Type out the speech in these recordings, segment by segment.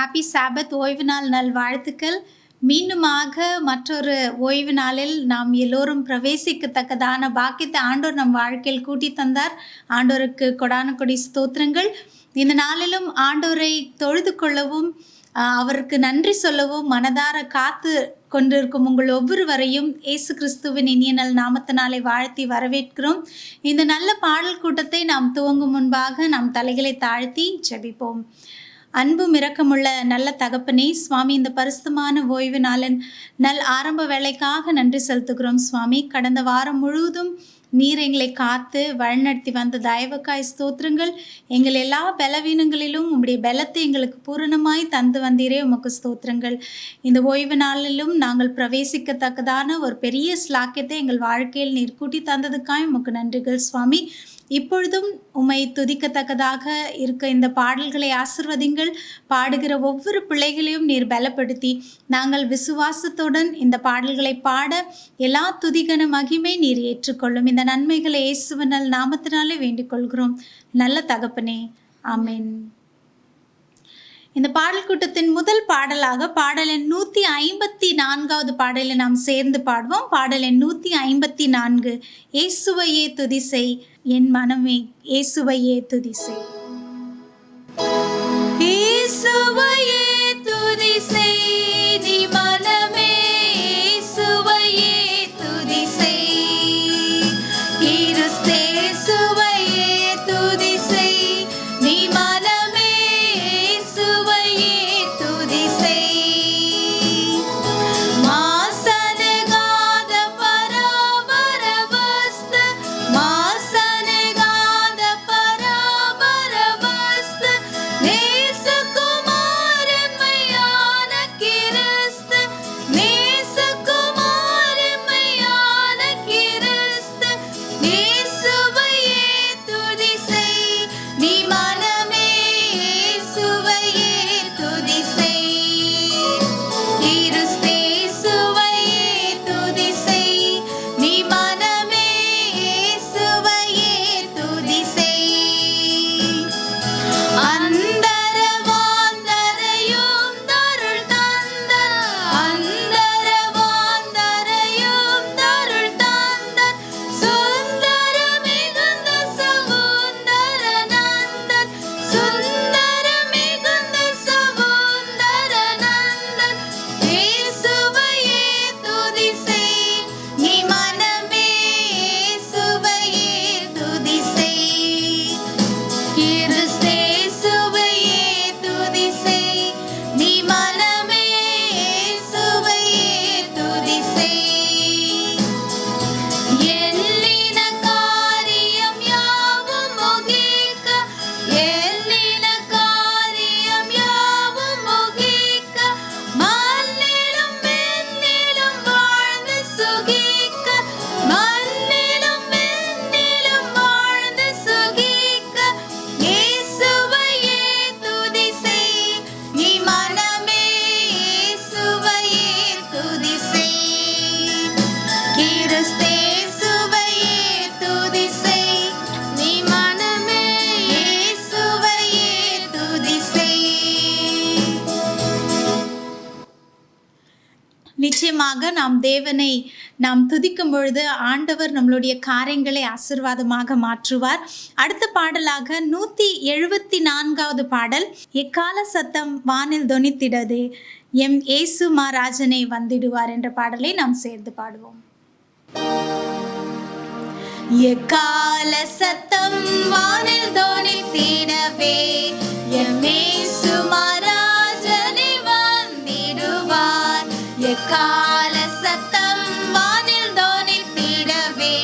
Happy சாபத் ஓய்வு நாள் நல்வாழ்த்துக்கள். மீண்டுமாக மற்றொரு ஓய்வு நாளில் நாம் எல்லோரும் பிரவேசிக்கத்தக்கதான பாக்கியத்தை ஆண்டவர் நம் வாழ்க்கையில் கூட்டி தந்தார். ஆண்டவருக்கு கொடான கொடி ஸ்தோத்திரங்கள். இந்த நாளிலும் ஆண்டவரை தொழுது கொள்ளவும் அவருக்கு நன்றி சொல்லவும் மனதார காத்து கொண்டிருக்கும் உங்கள் ஒவ்வொருவரையும் இயேசு கிறிஸ்துவின் இனிய நல் நாமத்தினாலே வாழ்த்தி வரவேற்கிறோம். இந்த நல்ல பாடல் கூட்டத்தை நாம் துவங்கும் முன்பாக நாம் தலைகளை தாழ்த்தி ஜெபிப்போம். அன்பும் இரக்கமுள்ள நல்ல தகப்பனே, சுவாமி, இந்த பரிசுத்தமான ஓய்வு நாளின் நல் ஆரம்ப வேலைக்காக நன்றி செலுத்துகிறோம். சுவாமி, கடந்த வாரம் முழுவதும் நீர் எங்களை காத்து வழிநடத்தி வந்த தயவுக்காய் ஸ்தோத்திரங்கள். எங்கள் எல்லா பலவீனங்களிலும் உம்முடைய பலத்தை எங்களுக்கு பூரணமாய் தந்து வந்தீரே, உமக்கு ஸ்தோத்திரங்கள். இந்த ஓய்வு நாளிலும் நாங்கள் பிரவேசிக்கத்தக்கதான ஒரு பெரிய ஸ்லாக்கியத்தை எங்கள் வாழ்க்கையில் நீர் கூட்டி தந்ததுக்காய் உமக்கு நன்றிகள் சுவாமி. இப்பொழுதும் உம்மை துதிக்கத்தக்கதாக இருக்க இந்த பாடல்களை ஆசிர்வதிங்கள். பாடுகிற ஒவ்வொரு பிள்ளைகளையும் நீர் பலப்படுத்தி நாங்கள் விசுவாசத்துடன் இந்த பாடல்களை பாட எல்லா துதிகன மகிமை நீர் ஏற்றுக்கொள்ளும். இந்த நன்மைகளை இயேசுவின் நாமத்தினாலே வேண்டிக் கொள்கிறோம் நல்ல தகப்பனே, ஆமென். இந்த பாடல் கூட்டத்தின் முதல் பாடலாக பாடல் எண் 154வது பாடலை நாம் சேர்ந்து பாடுவோம். பாடல் எண் 154. இயேசுவையே துதி செய் என் மனமே, இயேசுவையே துதி செய். இயேசுவையே துதி செய் நீ மனமே, இயேசுவையே துதி செய். கிறிஸ்தேசுவையே துதி செய் நீ மனமே, இயேசுவையே துதி செய். மாசனகாத பராபர வஸ்த, மாசனகாத பராபர வஸ்த, நேசகுமாரமையான கிறிஸ்த, நேசகுமாரமையான கிறிஸ்த, இயேசுவையே துதி செய் நீ மனமே, இயேசுவையே துதி செய். கிறிஸ்தேசுவையே துதி செய் நீ மனமே, இயேசுவையே துதி செய். அந்தரவாந்தரையும் தருள் தந்த, அந்தரவாந்தரையும் தருள் தந்த, சுந்தர மிகுந்த சவுந்தர நந்தன், சுந்தர மிகுந்த சவுந்தர நந்தன், இயேசுவையே துதி செய் நீ மனமே, இயேசுவையே துதி செய். கிறிஸ்தேசுவையே துதி செய் நீ மனமே, இயேசுவையே துதி செய். எல்லின காரியம் யாவும் முகிக்க, எல்லின காரியம் யாவும் முகிக்க, மண்ணிலும் விண்ணிலும் வாழ்ந்து சுகிக்க, மண்ணிலும் விண்ணிலும் வாழ்ந்து சுகிக்க, இயேசுவையே துதி செய் நீ மனமே, இயேசுவையே துதி செய். கிறிஸ்தேசுவையே துதி செய் நீ மனமே, இயேசுவையே துதி செய். நிச்சயமாக நாம் தேவனை நாம் துதிக்கும் பொழுது ஆண்டவர் நம்மளுடைய காரியங்களை ஆசீர்வாதமாக மாற்றுவார். அடுத்த பாடலாக 174வது பாடல், எக்கால சத்தம் வானில் தொனித்திடதே எம் இயேசு மகாராஜனே வந்திடுவார் என்ற பாடலை நாம் சேர்ந்து பாடுவோம். எக்கால சத்தம் வானில் தொனித்திடவே எம் இயேசு மகாராஜனே வந்திடுவார். எக்கால சத்தம் வானில் தொனித்திடவே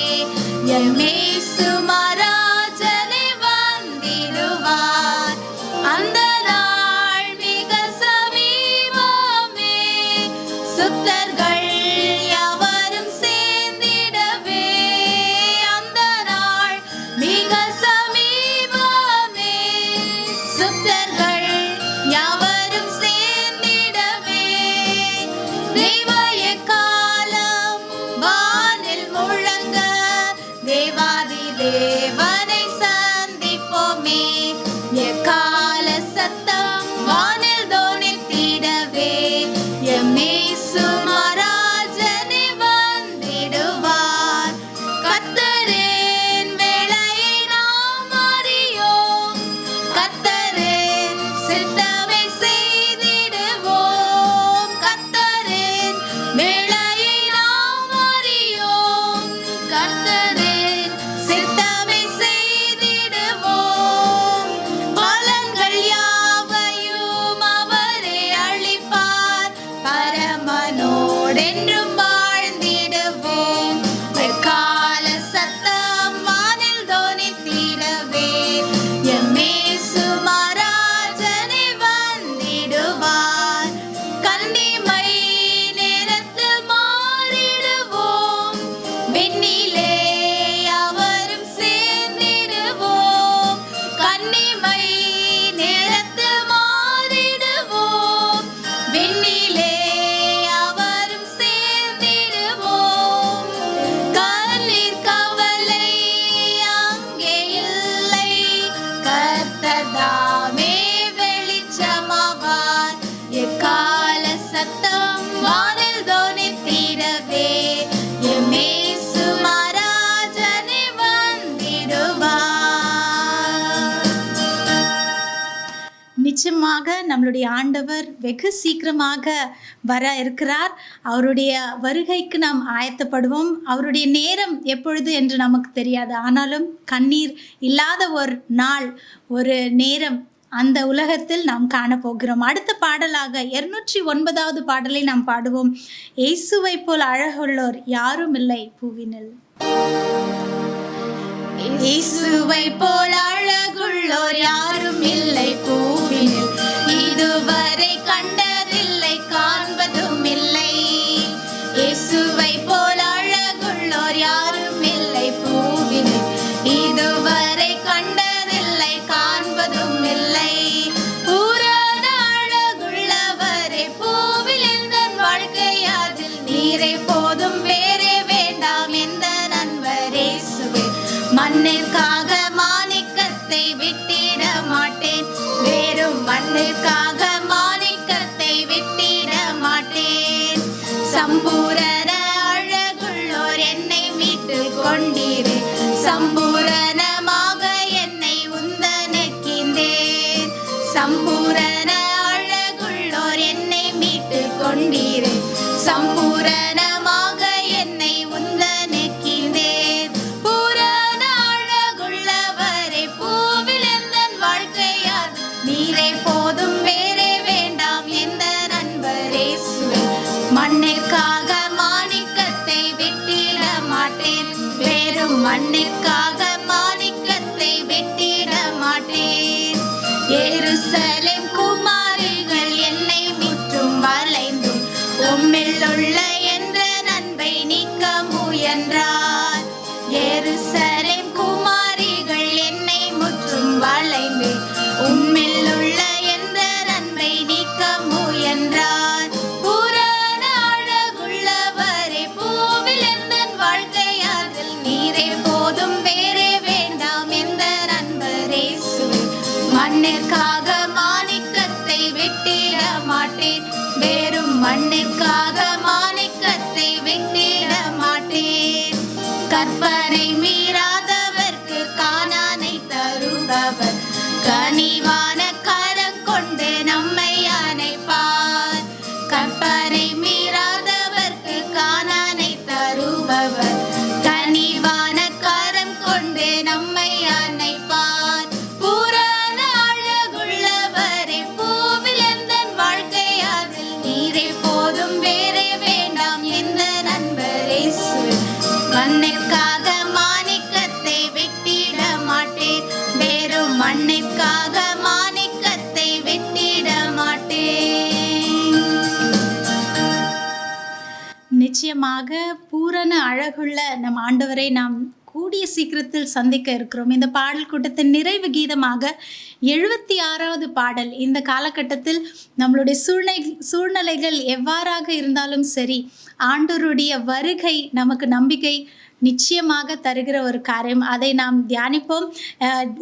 எம் இயேசு மகாராஜனே வந்திடுவார். அந்த நாள் மிக சமீபமே, சுத்தர்கள் யாவரும் சேர்ந்திடவே. அந்த நாள் மிக சமீபமே, சுத்தர்கள் யாவரும் சேர்ந்திடவே. தெய்வ எக்காலம் வானில் முழங்க, தேவாதி தேவனை சந்திப்போமே. எக்கால சத்தம் வானில் தொனித்திடவே முடியாதே. எம் இயேசு மகாராஜனே வந்திடுவார். நிச்சயமாக நம்மளுடைய ஆண்டவர் வெகு சீக்கிரமாக வர இருக்கிறார். அவருடைய வருகைக்கு நாம் ஆயத்தப்படுவோம். அவருடைய நேரம் எப்பொழுது என்று நமக்கு தெரியாது. ஆனாலும் கண்ணீர் இல்லாத ஒரு நாள், ஒரு நேரம் அந்த உலகத்தில் நாம் காணப்போகிறோம். அடுத்த பாடலாக 209வது பாடலை நாம் பாடுவோம். இயேசுவை போல் அழகுள்ளோர் யாரும் இல்லை பூவினில். இயேசுவை போல் அழகுள்ளோர் யாரும் இல்லை பூவினில், இதுவரை கண்டதில்லை காண்பதும் இல்லை. இயேசுவை போல் அழகுள்ளோர் யாரும் இல்லை பூவினில், இதுவரை கண்டதில்லை காண்பதும் இல்லை. பூரண அழகுள்ளவரே பூவில் எந்த வாழ்க்கையாதில் நீரை போதும் வேறே வேண்டாம் எந்த நண்பர் இயேசுவே. மண்ணிற்காக மாணிக்கத்தை விட்டிட மாட்டேன், வேறும் மண்ணிற்காக மாணிக்கத்தை விட்டிட மாட்டேன். சம்பூரண அழகுள்ளோர் என்னை மீட்டு கொண்டீரே, சம்பூரணமாக என்னை உந்தனக்கின்றேன். சம்பூரண அழகுள்ளோர் என்னை மீட்டு கொண்டீரே, சம்பூரணமாக என்னை உந்தனக்கின்றேன். பூரண அழகுள்ளவரே பூவில் எந்த வாழ்க்கையார் நீரை போதும் வேறே வேண்டாம் எந்த நண்பர் இயேசுவே. மண்ணிற்காக மாணிக்கத்தை விட்டிட மாட்டேன், வேறும் மண்ணிற்காக மாணிக்கத்தை விட்டிட மாட்டேன். எருசலேம் குமாரிகள் என்னை முற்றும் வளைந்தும் உம்மில் உள்ள என்ற நன்மை நீக்க முயன்றார். எருசலேம் குமாரிகள் என்னை முற்றும் வளைந்து உம்மில் உள்ள என்ற நன்மை நீக்க முயன்றார். பூரண அழகுள்ளவரே பூவில் எந்த வாழ்க்கையாதில் நீரே போதும் வேறே வேண்டாம் எந்த நண்பர் இயேசுவே. மண்ணிற்காக மாணிக்கத்தை விட்டிட மாட்டேன், வேறும் மண்ணிற்காக மாணிக்கத்தை விட்டிட மாட்டேன். கற்பனை மீறாதவர்க்கு கானானை தருபவர், கனிவான கரம் கொண்டு நம்மை அணைப்பார். கற்பனை மீறாதவர்க்கு கானானை தருபவர், கனிவான கரம் கொண்டு நம்மை அணைப்பார். பூரண அழகுள்ளவரே பூவில் எந்த வாழ்க்கையாதில் நீரே போதும் வேறே வேண்டாம் எந்த நண்பர் இயேசுவே. மண்ணிற்காக மாணிக்கத்தை விட்டிட மாட்டேன், வேறும் மண்ணிற்காக மாணிக்கத்தை விட்டிட மாட்டேன். நிச்சயமாக பூரண அழகுள்ள நம் ஆண்டவரை நாம் கூடிய சீக்கிரத்தில் சந்திக்க இருக்கிறோம். இந்த பாடல் கூட்டத்தின் நிறைவு கீதமாக 76வது பாடல். இந்த காலகட்டத்தில் நம்மளுடைய சூழ்நிலைகள் எவ்வாறாக இருந்தாலும் சரி, ஆண்டவருடைய வருகை நமக்கு நம்பிக்கை நிச்சயமாக தருகிற ஒரு காரியம். அதை நாம் தியானிப்போம்.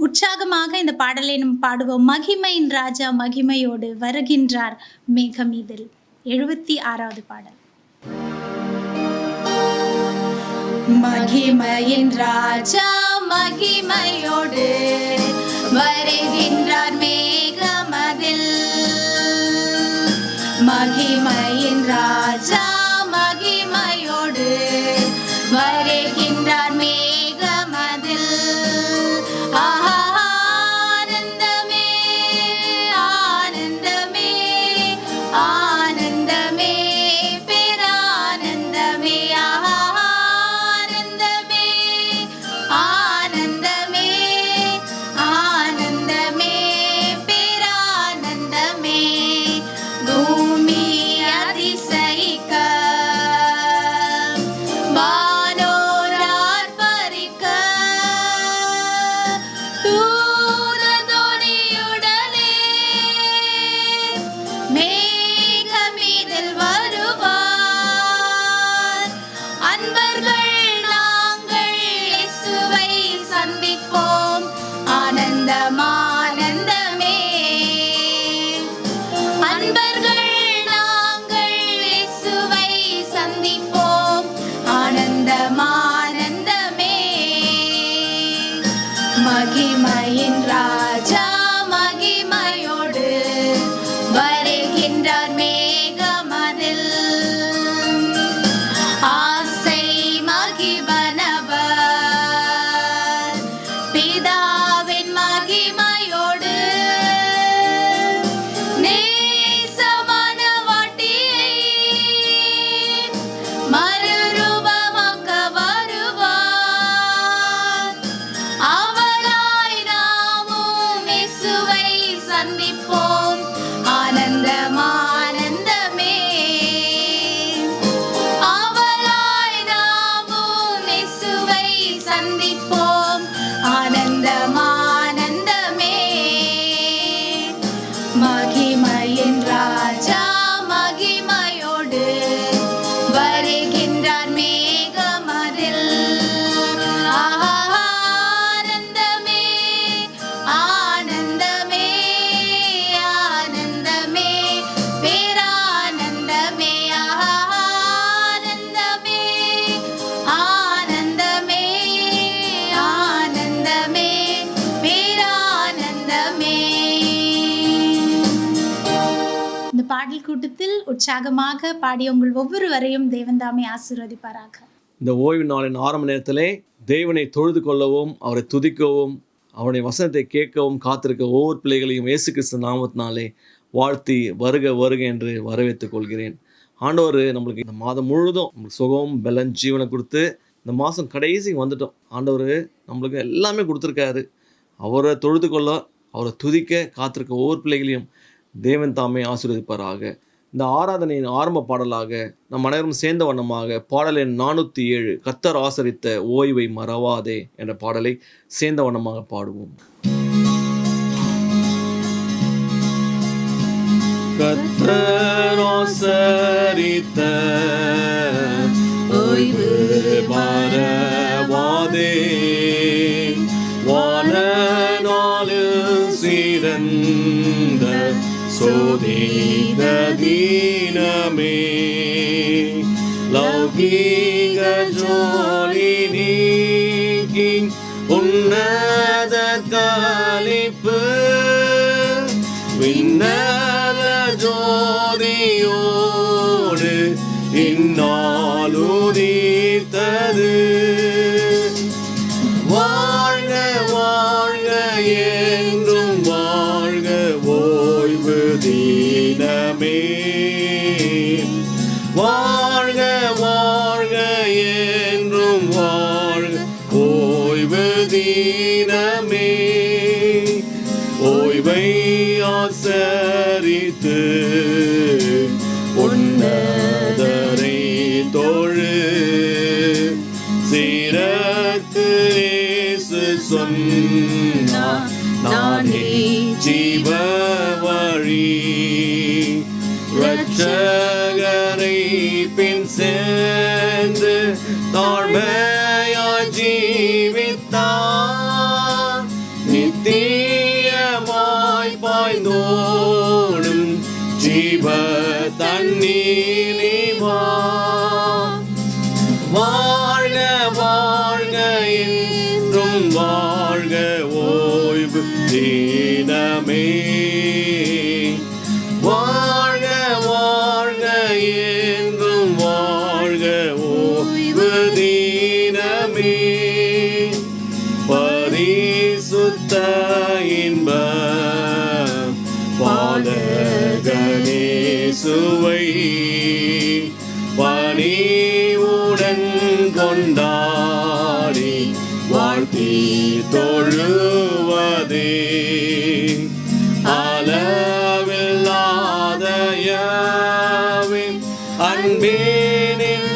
உற்சாகமாக இந்த பாடலை நாம் பாடுவோம். மகிமையின் ராஜா மகிமையோடு வருகின்றார் மேகமீதில். 76வது பாடல். மகிமையின் ராஜா மகிமையோடு வருகின்றார் மேகமதில். மகிமையின் ராஜா மகிமையோடு வருகின்றார் மேகமதில். ஆனந்தமே ஆனந்தமே ஆனந்தமே பேரானந்தமே. ஆனந்தமே ஆனந்தமே உற்சாகமாக பாடிய உங்கள் ஒவ்வொருவரையும் தேவன் தாமே ஆசீர்வதிப்பாராக. இந்த ஓய்வு நாளின் ஆரம்ப நேரத்திலே தேவனை தொழுது கொள்ளவும், அவரை துதிக்கவும், அவருடைய வசனத்தை கேட்கவும் காத்திருக்க ஒவ்வொரு பிள்ளைகளையும் இயேசு கிறிஸ்து நாமத்தினாலே வாழ்த்தி வருக வருக என்று வரவேற்றுக் கொள்கிறேன். ஆண்டவர் நம்மளுக்கு இந்த மாதம் முழுதும் நம்மளுக்கு சுகம், பலன், ஜீவனை கொடுத்து இந்த மாதம் கடைசிக்கு வந்துட்டோம். ஆண்டவர் நம்மளுக்கு எல்லாமே கொடுத்துருக்காரு. அவரை தொழுது கொள்ள, அவரை துதிக்க காத்திருக்க ஒவ்வொரு பிள்ளைகளையும் தேவன் தாமே ஆசீர்வதிப்பாராக. இந்த ஆராதனையின் ஆரம்ப பாடலாக நம் அனைவரும் சேர்ந்த வண்ணமாக பாடல் எண் 407 கர்த்தர் ஆசரித்த ஓய்வை மறவாதே என்ற பாடலை சேர்ந்த வண்ணமாக பாடுவோம். கர்த்தர் ஆசரித்த ஓய்வு மறவாதே, வானநாளில் சிறந்த சோதித்த தீனமே, லௌகீக ஜோலி நீக்கி உன்னத களிப்பு, விண்ணத ஜோதியோடு இந்நாள் உதித்தது. வாழ்க வாழ்க என்றும் வாழ்க ஓய்வு தினமே, வாழ்க வாழ்க என்றும் வாழ்க ஓய்வு தினமே. ஓய்வை ஆசரித்து உன்னதரை தொழு, சிறக்கு இயேசு சொன்னார் நானே ஜீவ வழி, இரட்சகரை பின் சென்று தாழ்மையாய் ஜீவித்தார், நித்தியமாய் பாய்ந்தோடும் ஜீவ தண்ணீரிவா. வாழ்க வாழ்க என்றும் வாழ்க ஓய்வு தினமே, வாழ்க வாழ்க என்றும் வாழ்க ஓய்வு தினமே. பரிசுத்த இன்பம் பாலகனே சுவை பணிவுடன் கொண்டாடி வாழ்த்தி தொழுவதே, அளவில்லாத யாவின் அன்பினின்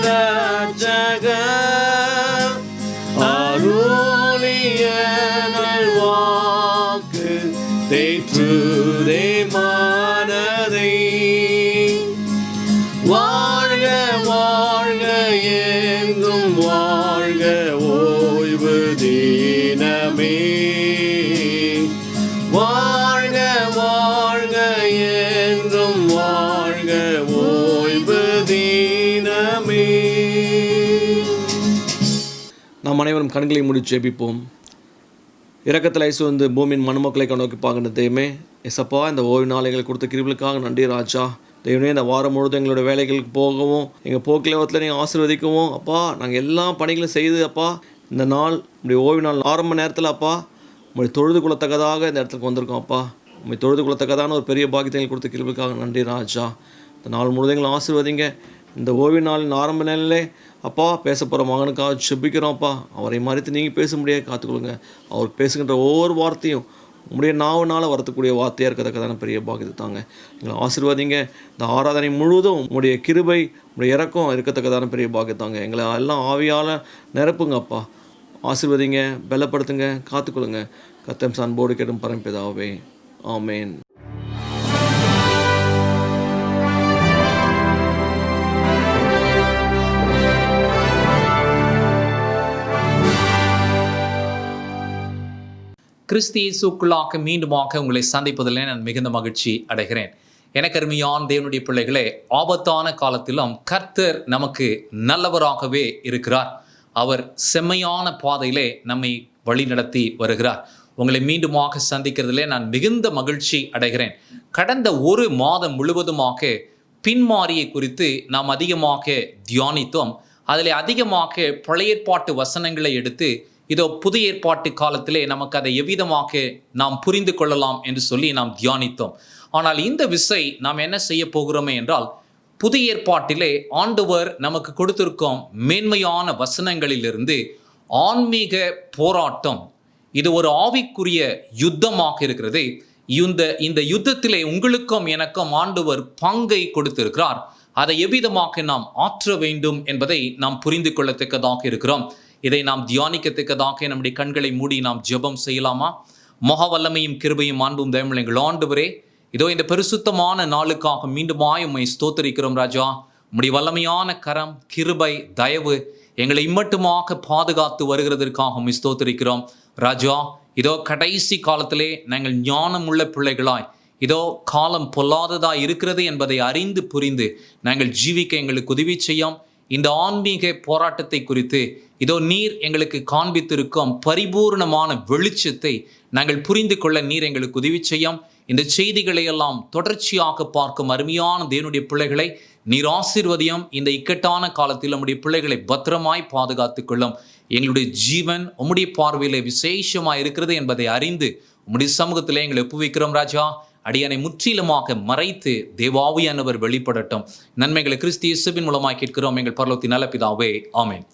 இரட்சகர் அருளிய நல்வாக்கு தேற்றுதே மனதை. வாழ்க வாழ்க என்றும் வாழ்க ஓய்வு தினமே, வாழ்க வாழ்க என்றும் வாழ்க ஓய்வு தினமே. நாம் அனைவரும் கண்களை மூடி ஜெபிப்போம். இரக்கத்தில் ஐசுவந்து பூமியின் மண்மக்களை கண்ணோக்கி பார்க்கின்ற தெய்வமே, எசப்பா இந்த ஓய்வு நாள் எங்களுக்கு கொடுத்த கிருபைகளுக்காக நன்றி ராஜா. தெய்வமே, இந்த வாரம் முழுவதும் எங்களோட வேலைகளுக்கு போகவும், எங்கள் போக்கிலவத்தில் நீங்கள் ஆசீர்வதிக்கவும் அப்பா, நாங்கள் எல்லா பணிகளும் செய்து அப்பா, இந்த நாள் உங்களுடைய ஓய்வு நாள் ஆரம்ப நேரத்தில் அப்பா உங்களுடைய தொழுது கொள்ளத்தக்கதாக இந்த இடத்துக்கு வந்திருக்கோம் அப்பா. உங்களுடைய தொழுது கொள்ளத்தக்கதான ஒரு பெரிய பாக்கியத்தை எங்களுக்கு கொடுத்த கிருபைக்காக நன்றி ராஜா. இந்த நாள் முழுவதும் எங்களை ஆசீர்வதிங்க. இந்த ஓய்வு நாளின் ஆரம்ப நிலையிலே அப்பா பேச போகிற மகனுக்காக செபிக்கிறோம் அப்பா. அவரை மறைத்து நீங்கள் பேச முடியாது காத்துக்கொள்ளுங்க. அவருக்கு பேசுகின்ற ஒவ்வொரு வார்த்தையும் உங்களுடைய நாவனால் வரத்துக்கூடிய வார்த்தையாக இருக்கத்தக்கதான பெரிய பாக்கியத்தை தாங்க. எங்களை ஆசீர்வாதிங்க. இந்த ஆராதனை முழுவதும் உங்களுடைய கிருபை, உங்களுடைய இறக்கம் இருக்கத்தக்கதான பெரிய பாக்கியத்தாங்க. எங்களை எல்லாம் ஆவியால் நிரப்புங்க அப்பா. ஆசீர்வதிங்க, பலப்படுத்துங்க, காத்துக்கொள்ளுங்க. கர்த்தர் அன்போடு கேட்டும் பரம்பிதாவே, ஆமேன். கிறிஸ்து இயேசுக்குள்ளாக மீண்டுமாக உங்களை சந்திப்பதில் நான் மிகுந்த மகிழ்ச்சி அடைகிறேன். எனக்கு அருமையான தேவனுடைய பிள்ளைகளே, ஆபத்தான காலத்திலும் கர்த்தர் நமக்கு நல்லவராகவே இருக்கிறார். அவர் செம்மையான பாதையிலே நம்மை வழிநடத்தி வருகிறார். உங்களை மீண்டுமாக சந்திக்கிறதிலே நான் மிகுந்த மகிழ்ச்சி அடைகிறேன். கடந்த ஒரு மாதம் முழுவதுமாக பின்மாரியை குறித்து நாம் அதிகமாக தியானித்தோம். அதில் அதிகமாக பழைய ஏற்பாட்டு வசனங்களை எடுத்து இதோ புதிய ஏற்பாட்டு காலத்திலே நமக்கு அதை எவ்விதமாக நாம் புரிந்து கொள்ளலாம் என்று சொல்லி நாம் தியானித்தோம். ஆனால் இந்த விசை நாம் என்ன செய்ய போகிறோமே என்றால், புதிய ஏற்பாட்டிலே ஆண்டவர் நமக்கு கொடுத்திருக்கும் மேன்மையான வசனங்களிலிருந்து ஆன்மீக போராட்டம், இது ஒரு ஆவிக்குரிய யுத்தமாக இருக்கிறது. இந்த யுத்தத்திலே உங்களுக்கும் எனக்கும் ஆண்டவர் பங்கை கொடுத்திருக்கிறார். அதை எவ்விதமாக நாம் ஆற்ற வேண்டும் என்பதை நாம் புரிந்து கொள்ளத்தக்கதாக இருக்கிறோம். இதை நாம் தியானிக்கத்தக்கதாக நம்முடைய கண்களை மூடி நாம் ஜெபம் செய்யலாமா? மகா வல்லமையும் கிருபையும் அன்பும் தயவுள்ள எங்கள் ஆண்டவரே, இதோ இந்த பரிசுத்தமான நாளுக்காக மீண்டுமாய் உம்மை ஸ்தோத்தரிக்கிறோம் ராஜா. உம்முடைய வல்லமையான கரம், கிருபை, தயவு எங்களை இம்மட்டுமாக பாதுகாத்து வருகிறதற்காக உம்மை ஸ்தோத்தரிக்கிறோம் ராஜா. இதோ கடைசி காலத்திலே நாங்கள் ஞானம் உள்ள பிள்ளைகளாய், இதோ காலம் பொல்லாததாய் இருக்கிறது என்பதை அறிந்து புரிந்து நாங்கள் ஜீவிக்க எங்களுக்கு உதவி செய்யும். இந்த ஆன்மீக போராட்டத்தை குறித்து இதோ நீர் எங்களுக்கு காண்பித்திருக்கும் பரிபூர்ணமான வெளிச்சத்தை நாங்கள் புரிந்து கொள்ள நீர் எங்களுக்கு உதவி செய்யும். இந்த செய்திகளை எல்லாம் தொடர்ச்சியாக பார்க்கும் அருமையான தேவனுடைய பிள்ளைகளை நீர் ஆசீர்வதியும். இந்த இக்கட்டான காலத்தில் நம்முடைய பிள்ளைகளை பத்திரமாய் பாதுகாத்து கொள்ளும். எங்களுடைய ஜீவன் உம்முடைய பார்வையிலே விசேஷமாக இருக்கிறது என்பதை அறிந்து உம்முடைய சமூகத்திலே எங்களை ஒப்புவிக்கிறோம் ராஜா. அடியனை முற்றிலுமாக மறைத்து தேவாவியானவர் வெளிப்படட்டும். நன்மைகளை கிறிஸ்து இயேசுவின் மூலமாக கேட்கிறோம் எங்கள் பரலோகத்தின் நல்ல பிதாவே, ஆமென்.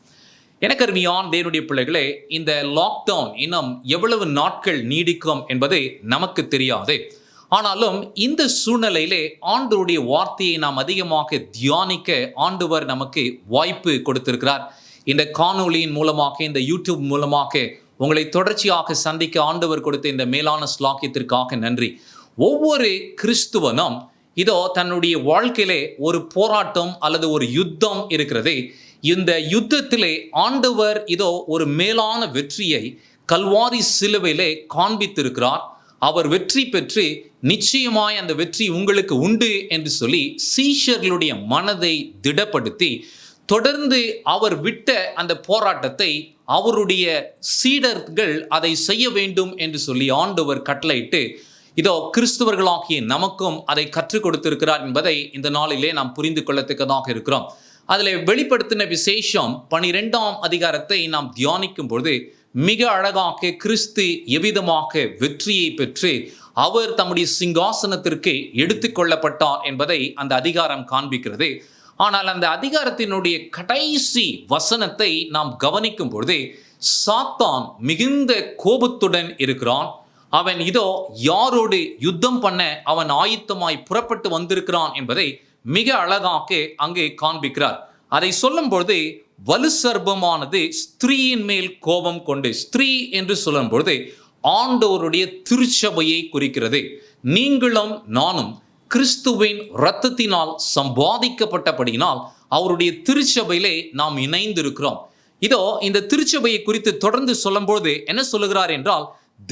எனக்கு அருமையான தேவனுடைய பிள்ளைகளே, இந்த லாக்டவுன் இன்னும் எவ்வளவு நாட்கள் நீடிக்கும் என்பது நமக்கு தெரியாது. ஆனாலும் இந்த சூழ்நிலையிலே ஆண்டவருடைய வார்த்தையை நாம் அதிகமாக தியானிக்க ஆண்டவர் நமக்கு வாய்ப்பு கொடுத்திருக்கிறார். இந்த காணொளியின் மூலமாக, இந்த யூடியூப் மூலமாக உங்களை தொடர்ச்சியாக சந்திக்க ஆண்டவர் கொடுத்த இந்த மேலான ஸ்லாக்கியத்திற்காக நன்றி. ஒவ்வொரு கிறிஸ்துவனும் இதோ தன்னுடைய வாழ்க்கையிலே ஒரு போராட்டம் அல்லது ஒரு யுத்தம் இருக்கிறது. இந்த யுத்தத்திலே ஆண்டவர் இதோ ஒரு மேலான வெற்றியை கல்வாரி சிலுவையிலே காண்பித்திருக்கிறார். அவர் வெற்றி பெற்று நிச்சயமாய் அந்த வெற்றி உங்களுக்கு உண்டு என்று சொல்லி சீஷர்களுடைய மனதை திடப்படுத்தி தொடர்ந்து அவர் விட்ட அந்த போராட்டத்தை அவருடைய சீடர்கள் அதை செய்ய வேண்டும் என்று சொல்லி ஆண்டவர் கட்டளையிட்டு இதோ கிறிஸ்தவர்களாகிய நமக்கும் அதை கற்றுக் கொடுத்திருக்கிறார் என்பதை இந்த நாளிலே நாம் புரிந்து கொள்ளத்தக்கதாக இருக்கிறோம். அதில் வெளிப்படுத்தின விசேஷம் 12ஆம் அதிகாரத்தை நாம் தியானிக்கும் பொழுது மிக அழகாக கிறிஸ்து எவ்விதமாக வெற்றியை பெற்று அவர் தம்முடைய சிங்காசனத்திற்கு எடுத்துக்கொள்ளப்பட்டார் என்பதை அந்த அதிகாரம் காண்பிக்கிறது. ஆனால் அந்த அதிகாரத்தினுடைய கடைசி வசனத்தை நாம் கவனிக்கும் பொழுது சாத்தான் மிகுந்த கோபத்துடன் இருக்கிறான். அவன் இதோ யாரோடு யுத்தம் பண்ண அவன் ஆயத்தமாய் புறப்பட்டு வந்திருக்கிறான் என்பதை மிக அழகாக அங்கே காண்பிக்கிறார். அதை சொல்லும் பொழுது வலு சர்ப்பமானது ஸ்திரீயின் மேல் கோபம் கொண்டு, ஸ்திரீ என்று சொல்லும் பொழுது ஆண்டவருடைய திருச்சபையை குறிக்கிறது. நீங்களும் நானும் கிறிஸ்துவின் இரத்தத்தினால் சம்பாதிக்கப்பட்டபடியினால் அவருடைய திருச்சபையிலே நாம் இணைந்திருக்கிறோம். இதோ இந்த திருச்சபையை குறித்து தொடர்ந்து சொல்லும்போது என்ன சொல்லுகிறார் என்றால்,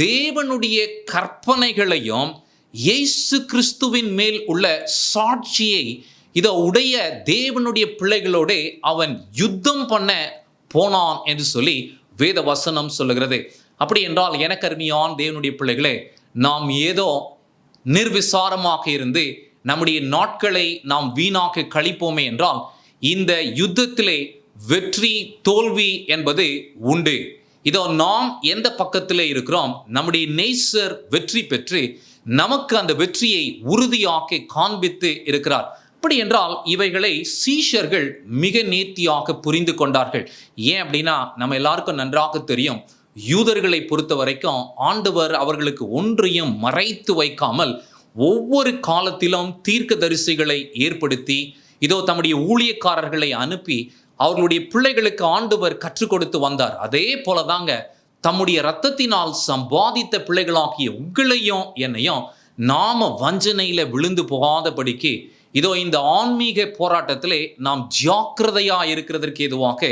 தேவனுடைய கற்பனைகளையும் இயேசு கிறிஸ்துவின் மேல் உள்ள சாட்சியை இதோ உடைய தேவனுடைய பிள்ளைகளோடு அவன் யுத்தம் பண்ண போனான் என்று சொல்லி வேத வசனம் சொல்லுகிறது. அப்படி என்றால் எனக்கு அருமையான தேவனுடைய பிள்ளைகளே, நாம் ஏதோ நிர்விசாரமாக இருந்து நம்முடைய நாட்களை நாம் வீணாக கழிப்போமே என்றால் இந்த யுத்தத்திலே வெற்றி தோல்வி என்பது உண்டு. இதோ நாம் எந்த பக்கத்திலே இருக்கிறோம், நம்முடைய நேசர் வெற்றி பெற்று நமக்கு அந்த வெற்றியை உறுதியாக காண்பித்து இருக்கிறார். அப்படி என்றால் இவைகளை சீஷர்கள் மிக நேர்த்தியாக புரிந்து கொண்டார்கள். ஏன் அப்படின்னா நம்ம எல்லாருக்கும் நன்றாக தெரியும், யூதர்களை பொறுத்த வரைக்கும் ஆண்டவர் அவர்களுக்கு ஒன்றையும் மறைத்து வைக்காமல் ஒவ்வொரு காலத்திலும் தீர்க்கதரிசிகளை ஏற்படுத்தி இதோ தம்முடைய ஊழியக்காரர்களை அனுப்பி அவர்களுடைய பிள்ளைகளுக்கு ஆண்டவர் கற்றுக் கொடுத்து வந்தார். அதே போலதாங்க தம்முடைய இரத்தத்தினால் சம்பாதித்த பிள்ளைகளாகிய உங்களையும் என்னையும் நாம வஞ்சனையில விழுந்து போகாதபடிக்கு இதோ இந்த ஆன்மீக போராட்டத்திலே நாம் ஜாக்கிரதையா இருக்கிறதற்கு ஏதுவாக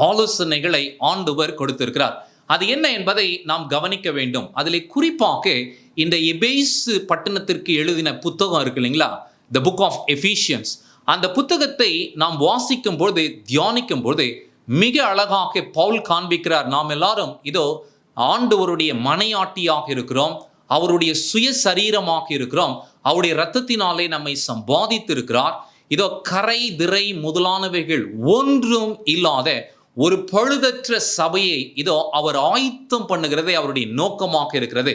ஆலோசனைகளை ஆண்டவர் கொடுத்திருக்கிறார். அது என்ன என்பதை நாம் கவனிக்க வேண்டும். அதிலே குறிப்பாக இந்த எபேசு பட்டணத்திற்கு எழுதின புத்தகம் இருக்கு இல்லைங்களா, த புக் ஆஃப் எஃபிஷியன்ஸ், அந்த புத்தகத்தை நாம் வாசிக்கும் பொழுது தியானிக்கும் பொழுது மிக அழகாக பவுல் காண்பிக்கிறார். நாம் எல்லாரும் இதோ ஆண்டவருடைய மனையாட்டியாக இருக்கிறோம், அவருடைய சுய சரீரமாக இருக்கிறோம், அவருடைய இரத்தத்தினாலே நம்மை சம்பாதித்து இருக்கிறார். இதோ கரை திரை முதலானவைகள் ஒன்றும் இல்லாத ஒரு பழுதற்ற சபையை இதோ அவர் ஆயத்தம் பண்ணுகிறதே அவருடைய நோக்கமாக இருக்கிறது.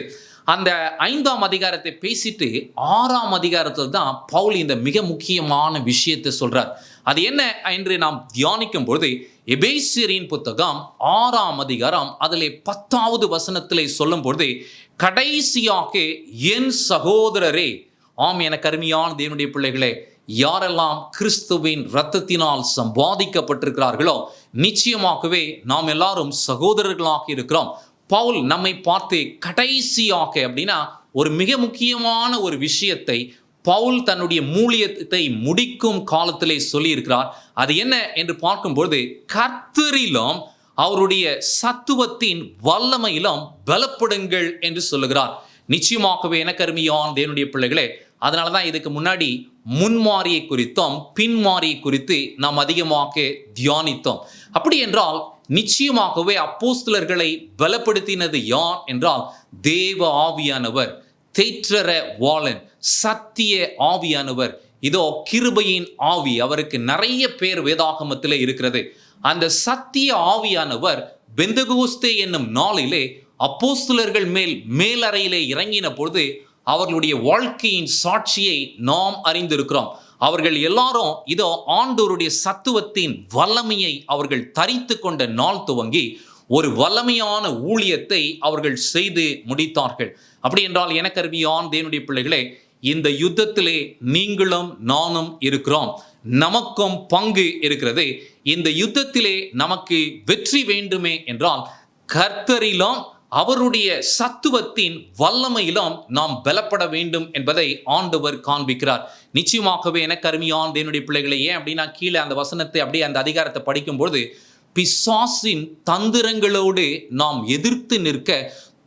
அந்த 5ஆம் அதிகாரத்தை பேசிட்டு 6ஆம் அதிகாரத்தில் தான் பவுல் இந்த மிக முக்கியமான விஷயத்தை சொல்றார். அது என்ன என்று நாம் தியானிக்கும் பொழுது எபேசியரின் புத்தகம் 6ஆம் அதிகாரம் அதிலே 10வது வசனத்திலே சொல்லும் பொழுது, கடைசியாக என் சகோதரரே, ஆம் எனக்கு அருமையான தேவனுடைய பிள்ளைகளே, யாரெல்லாம் கிறிஸ்துவின் இரத்தத்தினால் சம்பாதிக்கப்பட்டிருக்கிறார்களோ நிச்சயமாகவே நாம் எல்லாரும் சகோதரர்களாக இருக்கிறோம். பவுல் நம்மை பார்த்து கடைசியாக அப்படின்னா ஒரு மிக முக்கியமான ஒரு விஷயத்தை பவுல் தன்னுடைய ஊழியத்தை முடிக்கும் காலத்திலே சொல்லி இருக்கிறார். அது என்ன என்று பார்க்கும்பொழுது, கர்த்தரிலும் அவருடைய சத்துவத்தின் வல்லமையிலும் பலப்படுங்கள் என்று சொல்லுகிறார். நிச்சயமாகவே எனக்கு அருமையான தேவனுடைய பிள்ளைகளே, அதனால தான் இதுக்கு முன்னாடி முன்மாரியை குறித்தும் பின்மாரியை குறித்து நாம் அதிகமாக தியானித்தோம். அப்படி என்றால் நிச்சயமாகவே அப்போஸ்தலர்களை பலப்படுத்தினது யார் என்றால் தேவ ஆவியானவர், தேற்றர வாளன், சத்திய ஆவியானவர், இதோ கிருபையின் ஆவி. அவருக்கு நிறைய பேர் வேதாகமத்தில் இருக்கிறது. அந்த சத்திய ஆவியானவர் பெந்தகோஸ்தே என்னும் நாளிலே அப்போஸ்தலர்கள் மேலறையிலே இறங்கின பொழுது அவர்களுடைய வாழ்க்கையின் சாட்சியை நாம் அறிந்திருக்கிறோம். அவர்கள் எல்லாரும் இதோ ஆண்டவருடைய சத்துவத்தின் வல்லமையை அவர்கள் தரித்து கொண்ட நாள் துவங்கி ஒரு வல்லமையான ஊழியத்தை அவர்கள் செய்து முடித்தார்கள். அப்படி என்றால் எனக்கு அருமையான தேவனுடைய பிள்ளைகளே, இந்த யுத்தத்திலே நீங்களும் நானும் இருக்கிறோம். நமக்கும் பங்கு இருக்கிறது. இந்த யுத்தத்திலே நமக்கு வெற்றி வேண்டுமே என்றால் கர்த்தரிலும் அவருடைய சத்துவத்தின் வல்லமையிலும் நாம் பலப்பட வேண்டும் என்பதை ஆண்டவர் காண்பிக்கிறார். நிச்சயமாகவே எனக்கு அருமையான தேவனுடைய பிள்ளைகளை, ஏன் அப்படின்னா கீழே அந்த வசனத்தை அப்படியே அந்த அதிகாரத்தை படிக்கும்போது, பிசாசின் தந்திரங்களோடு நாம் எதிர்த்து நிற்க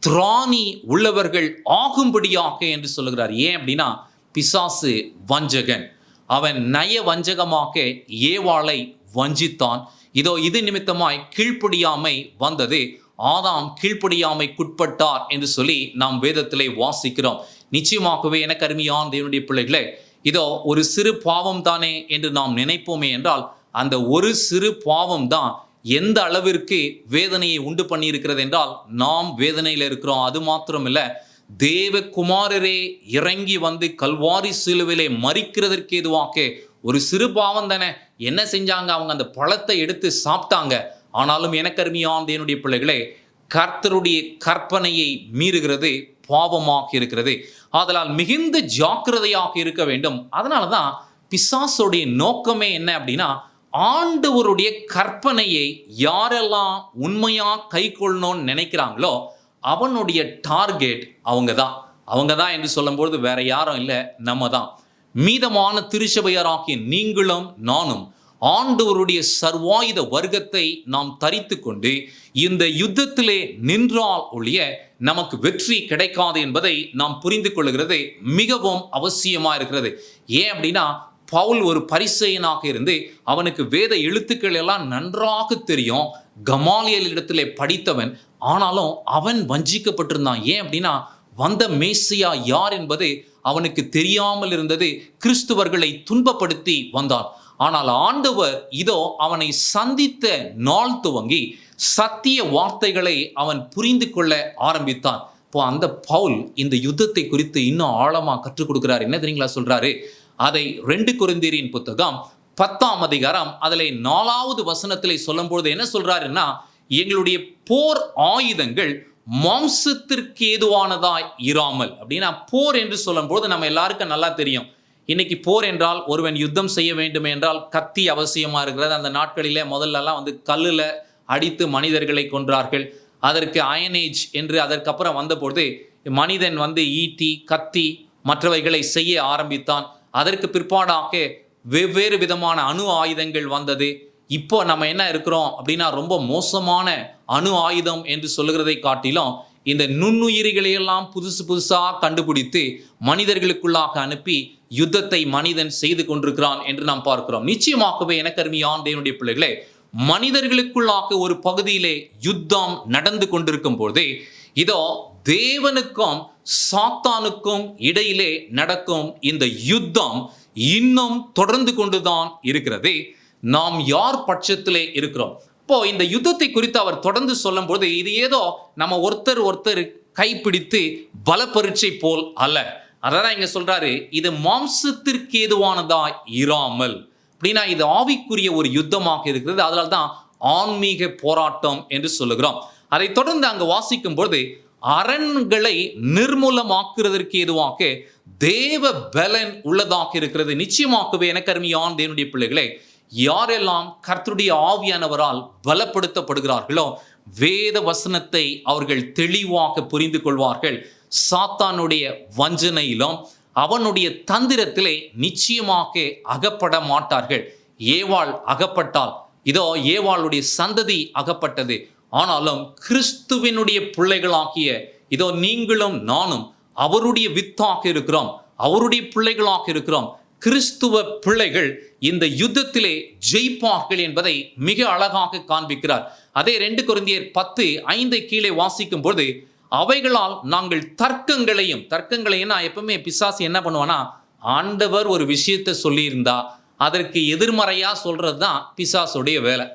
திராணி உள்ளவர்கள் ஆகும்படியாக என்று சொல்லுகிறார். ஏன் அப்படின்னா பிசாசு வஞ்சகன். அவன் நய வஞ்சகமாக ஏவாளை வஞ்சித்தான். இதோ இது நிமித்தமாய் கீழ்ப்படியாமை வந்தது. ஆதாம் கீழ்ப்படியாமைக்குட்பட்டார் என்று சொல்லி நாம் வேதத்திலே வாசிக்கிறோம். நிச்சயமாகவே எனக்கு அருமையான தேவனுடைய பிள்ளைகளே, இதோ ஒரு சிறு பாவம் தானே என்று நாம் நினைப்போமே என்றால் அந்த ஒரு சிறு பாவம் தான் எந்த அளவிற்கு வேதனையை உண்டு பண்ணி இருக்கிறது என்றால் நாம் வேதனையில் இருக்கிறோம். அது மாத்திரமில்லை, தேவகுமாரரே இறங்கி வந்து கல்வாரி சிலுவிலே மரிக்கிறதற்கு ஏதுவாக ஒரு சிறு பாவம் தானே, என்ன செஞ்சாங்க? அவங்க அந்த பழத்தை எடுத்து சாப்பிட்டாங்க. ஆனாலும் எனக்கு அருமையான தேவனுடைய பிள்ளைகளே, கர்த்தருடைய கற்பனையை மீறுகிறது பாவமாக இருக்கிறது. ஆதலால் மிகுந்த ஜாக்கிரதையாக இருக்க வேண்டும். அதனால தான் பிசாசுடைய நோக்கமே என்ன அப்படின்னா, ஆண்டவருடைய கற்பனையை யாரெல்லாம் உண்மையா கை கொள்ளணும்னு நினைக்கிறாங்களோ அவனுடைய டார்கெட் அவங்க தான் என்று சொல்லும்போது வேற யாரும் இல்லை, நம்ம தான். மீதமான திருச்சபையராகிய நீங்களும் நானும் ஆண்டவருடைய சர்வாயுத வர்க்கத்தை நாம் தரித்து கொண்டு இந்த யுத்தத்திலே நின்றால் ஒழிய நமக்கு வெற்றி கிடைக்காது என்பதை நாம் புரிந்து கொள்கிறது மிகவும் அவசியமா இருக்கிறது. ஏன் அப்படின்னா பவுல் ஒரு பரிசேயனாக இருந்து அவனுக்கு வேத எழுத்துக்கள் எல்லாம் நன்றாக தெரியும். கமாலியல் இடத்திலே படித்தவன். ஆனாலும் அவன் வஞ்சிக்கப்பட்டிருந்தான். ஏன் அப்படின்னா வந்த மேசியா யார் என்பது அவனுக்கு தெரியாமல் இருந்தது. கிறிஸ்துவர்களை துன்பப்படுத்தி வந்தான். ஆனால் ஆண்டவர் இதோ அவனை சந்தித்த நாள் துவங்கி சத்திய வார்த்தைகளை அவன் புரிந்து கொள்ள ஆரம்பித்தான். இப்போ அந்த பவுல் இந்த யுத்தத்தை குறித்து இன்னும் ஆழமா கற்றுக் கொடுக்கிறார். என்ன தெரியுங்களா சொல்றாரு? அதை 2 கொரிந்தியரின் புத்தகம் 10ஆம் அதிகாரம் அதிலே 4வது வசனத்திலே சொல்லும்போது என்ன சொல்றாருன்னா, எங்களுடைய போர் ஆயுதங்கள் மாம்சத்திற்கு ஏதுவானதாய் இராமல். அப்படின்னா போர் என்று சொல்லும்போது நம்ம எல்லாருக்கும் நல்லா தெரியும். இன்னைக்கு போர் என்றால் ஒருவன் யுத்தம் செய்ய வேண்டும் என்றால் கத்தி அவசியமா இருக்கிறது. அந்த நாட்களிலே முதல்லலாம் வந்து கல்லுல அடித்து மனிதர்களை கொன்றார்கள். அதற்கு அயனேஜ் என்று அதற்கப்புறம் வந்தபொழுது மனிதன் வந்து ஈட்டி கத்தி மற்றவைகளை செய்ய ஆரம்பித்தான். அதற்கு பிற்பாடாக வெவ்வேறு விதமான அணு ஆயுதங்கள் வந்தது. இப்போ நம்ம என்ன இருக்கிறோம் அப்படின்னா ரொம்ப மோசமான அணு ஆயுதம் என்று சொல்லுகிறதை காட்டிலும் இந்த நுண்ணுயிரிகளையெல்லாம் புதுசாக கண்டுபிடித்து மனிதர்களுக்குள்ளாக அனுப்பி யுத்தத்தை மனிதன் செய்து கொண்டிருக்கிறான் என்று நாம் பார்க்கிறோம். நிச்சயமாகவே எனக்கு அருமையான தேவனுடைய பிள்ளைகளே, மனிதர்களுக்குள்ளாக ஒரு பகுதியிலே யுத்தம் நடந்து கொண்டிருக்கும் போதே இதோ தேவனுக்கும் சாத்தானுக்கும் இடையிலே நடக்கும் இந்த யுத்தம் இன்னும் தொடர்ந்து கொண்டுதான் இருக்கிறது. நாம் யார் பட்சத்திலே இருக்கிறோம்? இப்போ இந்த யுத்தத்தை குறித்து அவர் தொடர்ந்து சொல்லும் போது இது ஏதோ நம்ம ஒருத்தர் கைப்பிடித்து பல பரீட்சை போல் அல்ல. அதான் இங்க சொல்றாரு, இது மாம்சத்திற்கு ஏதுவானதா இராமல், அப்படின்னா இது ஆவிக்குரிய ஒரு யுத்தமாக இருக்கிறது. அதனால தான் ஆன்மீக போராட்டம் என்று சொல்லுகிறோம். அதை தொடர்ந்து அங்கு வாசிக்கும் பொழுது அரண்களை நிர்மூலமாக்குறதற்கு ஏதுவாக தேவ பலன் உள்ளதாக இருக்கிறது. நிச்சயமாகவே எனக்கு அருமையான தேவனுடைய பிள்ளைகளே, யாரெல்லாம் கர்த்தருடைய ஆவியானவரால் பலப்படுத்தப்படுகிறார்களோ வேத வசனத்தை அவர்கள் தெளிவாக புரிந்து கொள்வார்கள். சாத்தானுடைய வஞ்சனையிலும் அவனுடைய தந்திரத்திலே நிச்சயமாக அகப்பட மாட்டார்கள். ஏவாள் அகப்பட்டால், இதோ ஏவாளுடைய சந்ததி அகப்பட்டது. ஆனாலும் கிறிஸ்துவினுடைய பிள்ளைகளாகிய இதோ நீங்களும் நானும் அவருடைய வித்தாக இருக்கிறோம், அவருடைய பிள்ளைகளாக இருக்கிறோம். கிறிஸ்துவ பிள்ளைகள் இந்த யுத்தத்திலே ஜெயிப்பார்கள் என்பதை மிக அழகாக காண்பிக்கிறார். அதே 2 கொரிந்தியர் 10:5 கீழே வாசிக்கும் பொழுது, அவைகளால் நாங்கள் தர்க்கங்களையும் எப்பவுமே பிசாசு என்ன பண்ணுவானா, ஆண்டவர் ஒரு விஷயத்தை சொல்லியிருந்தா அதற்கு எதிர்மறையா சொல்றது தான் பிசாசுடைய வேலை.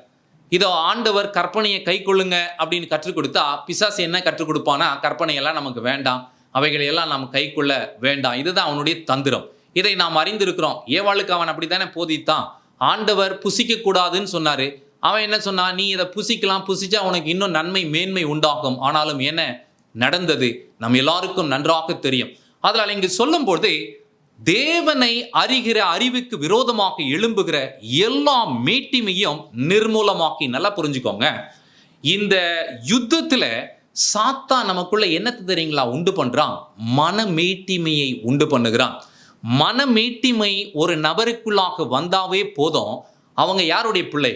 இதோ ஆண்டவர் கற்பனையை கை கொள்ளுங்க அப்படின்னு கற்றுக் கொடுத்தா பிசாசு என்ன கற்றுக் கொடுப்பானா, கற்பனையெல்லாம் நமக்கு வேண்டாம், அவைகளையெல்லாம் நம்ம கை கொள்ள வேண்டாம். இதுதான் அவனுடைய தந்திரம். இதை நாம் அறிந்திருக்கிறோம். ஏவாளுக்கு அவன் அப்படித்தானே போதித்தான். ஆண்டவர் புசிக்க கூடாதுன்னு சொன்னாரு. அவன் என்ன சொன்னான், நீ இதை புசிக்கலாம், புசிச்சா உனக்கு இன்னும் நன்மை மேன்மை உண்டாகும். ஆனாலும் என்ன நடந்தது நம் எல்லாருக்கும் நன்றாக தெரியும். அதனால் இங்கு சொல்லும் பொழுது தேவனை அறிகிற அறிவுக்கு விரோதமாக எழும்புகிற எல்லா மேட்டிமையும் நிர்மூலமாக்கி, நல்லா புரிஞ்சுக்கோங்க, இந்த யுத்தத்துல சாத்தான் நமக்குள்ள என்னத்தை தெரியுங்களா உண்டு பண்றான்? மனமேட்டிமையை உண்டு பண்ணுகிறான். மனமேட்டிமை ஒரு நபருக்குள்ளாக வந்தாவே போதும், அவங்க யாருடைய பிள்ளை?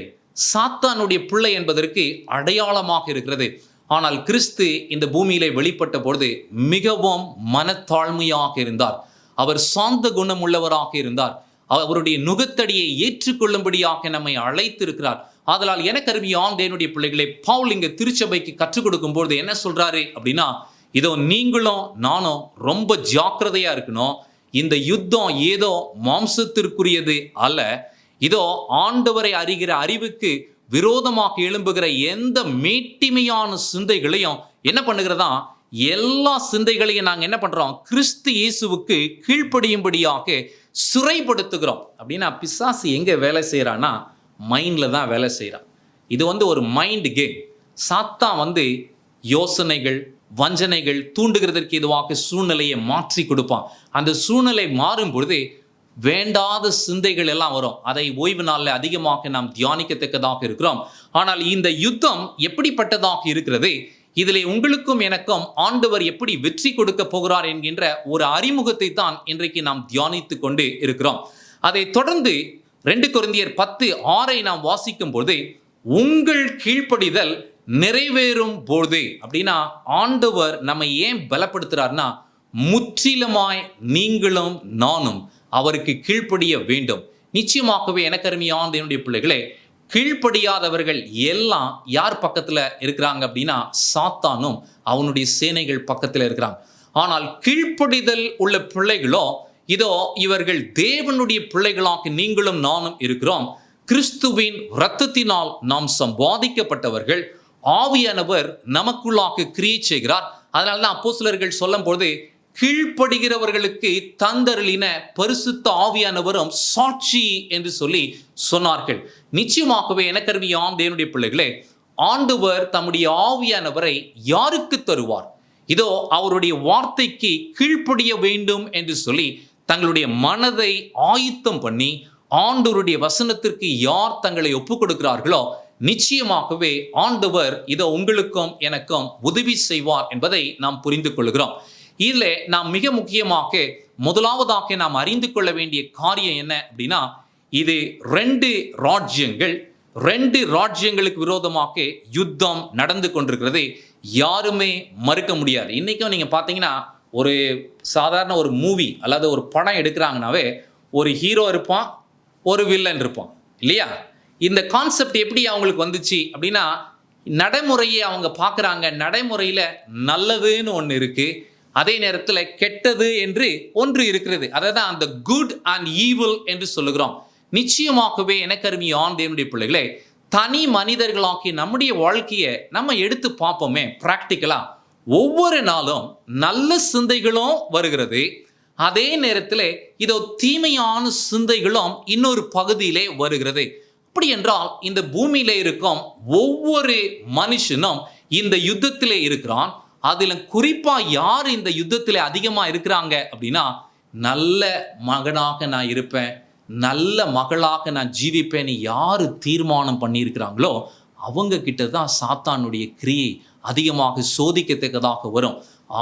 சாத்தானுடைய பிள்ளை என்பதற்கு அடையாளமாக இருக்கிறது. ஆனால் கிறிஸ்து இந்த பூமியிலே வெளிப்பட்ட பொழுது மிகவும் மனத்தாழ்மையாக இருந்தார். அவர் சாந்த குணம் உள்ளவராக இருந்தார். அவருடைய நுகத்தடியை ஏற்றுக்கொள்ளும்படியாக நம்மை அழைத்திருக்கிறார். ஆதலால் எனக்கு அருமையான தேவனுடைய பிள்ளைகளை, பவுல் இங்க திருச்சபைக்கு கற்றுக் கொடுக்கும் பொழுது என்ன சொல்றாரு அப்படின்னா, இதோ நீங்களும் நானும் ரொம்ப ஜாக்கிரதையா இருக்கணும். இந்த யுத்தம் ஏதோ மாம்சத்திற்குரியது அல்ல. இதோ ஆண்டவரை அறிகிற அறிவுக்கு விரோதமாக எழும்புகிற எந்த மேட்டிமையான சிந்தைகளையும் என்ன பண்ணுகிறதா, எல்லா சிந்தைகளையும் நாங்கள் என்ன பண்றோம், கிறிஸ்து இயேசுவுக்கு கீழ்ப்படியும்படியாக சிறைப்படுத்துகிறோம். அப்படின்னா பிசாசு எங்க வேலை செய்யறான்னா, மைண்ட்ல தான் வேலை செய்யறான். இது ஒரு மைண்ட் கேம். சாத்தான் யோசனைகள் வஞ்சனைகள் தூண்டுகிறதற்கு இதுவாக சூழ்நிலையை மாற்றி கொடுப்பான். அந்த சூழ்நிலை மாறும் பொழுது வேண்டாத சிந்தைகள் எல்லாம் வரும். அதை ஓய்வு நாளில் அதிகமாக நாம் தியானிக்கத்தக்கதாக இருக்கிறோம். ஆனால் இந்த யுத்தம் எப்படிப்பட்டதாக இருக்கிறது, இதிலே உங்களுக்கும் எனக்கும் ஆண்டவர் எப்படி வெற்றி கொடுக்க போகிறார் என்கின்ற ஒரு அறிமுகத்தை தான் இன்றைக்கு நாம் தியானித்து கொண்டு இருக்கிறோம். அதை தொடர்ந்து 2 கொரிந்தியர் 10:6 நாம் வாசிக்கும் பொழுது, உங்கள் கீழ்ப்படிதல் நிறைவேறும் பொழுது, அப்படின்னா ஆண்டவர் நம்மை ஏன் பலப்படுத்துறார்னா, முற்றிலுமாய் நீங்களும் நானும் அவருக்கு கீழ்ப்படிய வேண்டும். நிச்சயமாகவே எனக்கு அருமையான தேவனுடைய பிள்ளைகளே, கீழ்ப்படியாதவர்கள் எல்லாம் யார் பக்கத்துல இருக்கிறாங்க அப்படின்னா, சாத்தானும் அவனுடைய சேனைகள் பக்கத்துல இருக்கிறாங்க. ஆனால் கீழ்ப்படிதல் உள்ள பிள்ளைகளோ, இதோ இவர்கள் தேவனுடைய பிள்ளைகளாக நீங்களும் நானும் இருக்கிறோம். கிறிஸ்துவின் இரத்தத்தினால் நாம் சம்பாதிக்கப்பட்டவர்கள். ஆவியானவர் நமக்குள்ளாக கிரியை செய்கிறார். அதனால்தான் அப்போஸ்தலர்கள் சொல்லும் பொழுது, கீழ்ப்படுகிறவர்களுக்கு தந்தருளின பரிசுத்த ஆவியானவரும் சாட்சி என்று சொல்லி சொன்னார்கள். நிச்சயமாகவே எனக்கு அருமையான தேவனுடைய பிள்ளைகளே, ஆண்டவர் தம்முடைய ஆவியானவரை யாருக்கு தருவார்? இதோ அவருடைய வார்த்தைக்கு கீழ்ப்படிய வேண்டும் என்று சொல்லி தங்களுடைய மனதை ஆயத்தம் பண்ணி ஆண்டவருடைய வசனத்திற்கு யார் தங்களை ஒப்புக் கொடுக்கிறார்களோ, நிச்சயமாகவே ஆண்டவர் இதோ உங்களுக்கும் எனக்கும் உதவி செய்வார் என்பதை நாம் புரிந்து கொள்கிறோம். இதில் நாம் மிக முக்கியமாக முதலாவதாக நாம் அறிந்து கொள்ள வேண்டிய காரியம் என்ன அப்படின்னா, இது 2 ராஜ்யங்களுக்கு விரோதமாக யுத்தம் நடந்து கொண்டிருக்கிறது. யாருமே மறுக்க முடியாது. இன்னைக்கும் நீங்க பார்த்தீங்கன்னா, ஒரு சாதாரண ஒரு மூவி அல்லது ஒரு படம் எடுக்கிறாங்கனாவே ஒரு ஹீரோ இருப்பான், ஒரு வில்லன் இருப்பான் இல்லையா? இந்த கான்செப்ட் எப்படி அவங்களுக்கு வந்துச்சு அப்படின்னா, நடைமுறையை அவங்க பார்க்குறாங்க. நடைமுறையில் நல்லதுன்னு ஒன்று இருக்குது, அதே நேரத்தில் கெட்டது என்று ஒன்று இருக்கிறது. அதை தான் அந்த குட் அண்ட் ஈவில் என்று சொல்லுகிறோம். நிச்சயமாகவே எனக்கு அருமையான தேவனுடைய பிள்ளைகளே, தனி மனிதர்களாக்கி நம்முடைய வாழ்க்கையை நம்ம எடுத்து பார்ப்போமே ப்ராக்டிக்கலாக. ஒவ்வொரு நாளும் நல்ல சிந்தைகளும் வருகிறது, அதே நேரத்தில் இதோ தீமையான சிந்தைகளும் இன்னொரு பகுதியிலே வருகிறது. அப்படி என்றால் இந்த பூமியில இருக்கும் ஒவ்வொரு மனுஷனும் இந்த யுத்தத்திலே இருக்கிறான். அதில் குறிப்பா யார் இந்த யுத்தத்தில் அதிகமா இருக்கிறாங்க அப்படின்னா, நல்ல மகனாக நான் இருப்பேன், நல்ல மகளாக நான் ஜீவிப்பேன்னு யாரு தீர்மானம் பண்ணியிருக்கிறாங்களோ அவங்க கிட்ட தான் சாத்தானுடைய கிரியை அதிகமாக சோதிக்கத்தக்கதாக வரும்.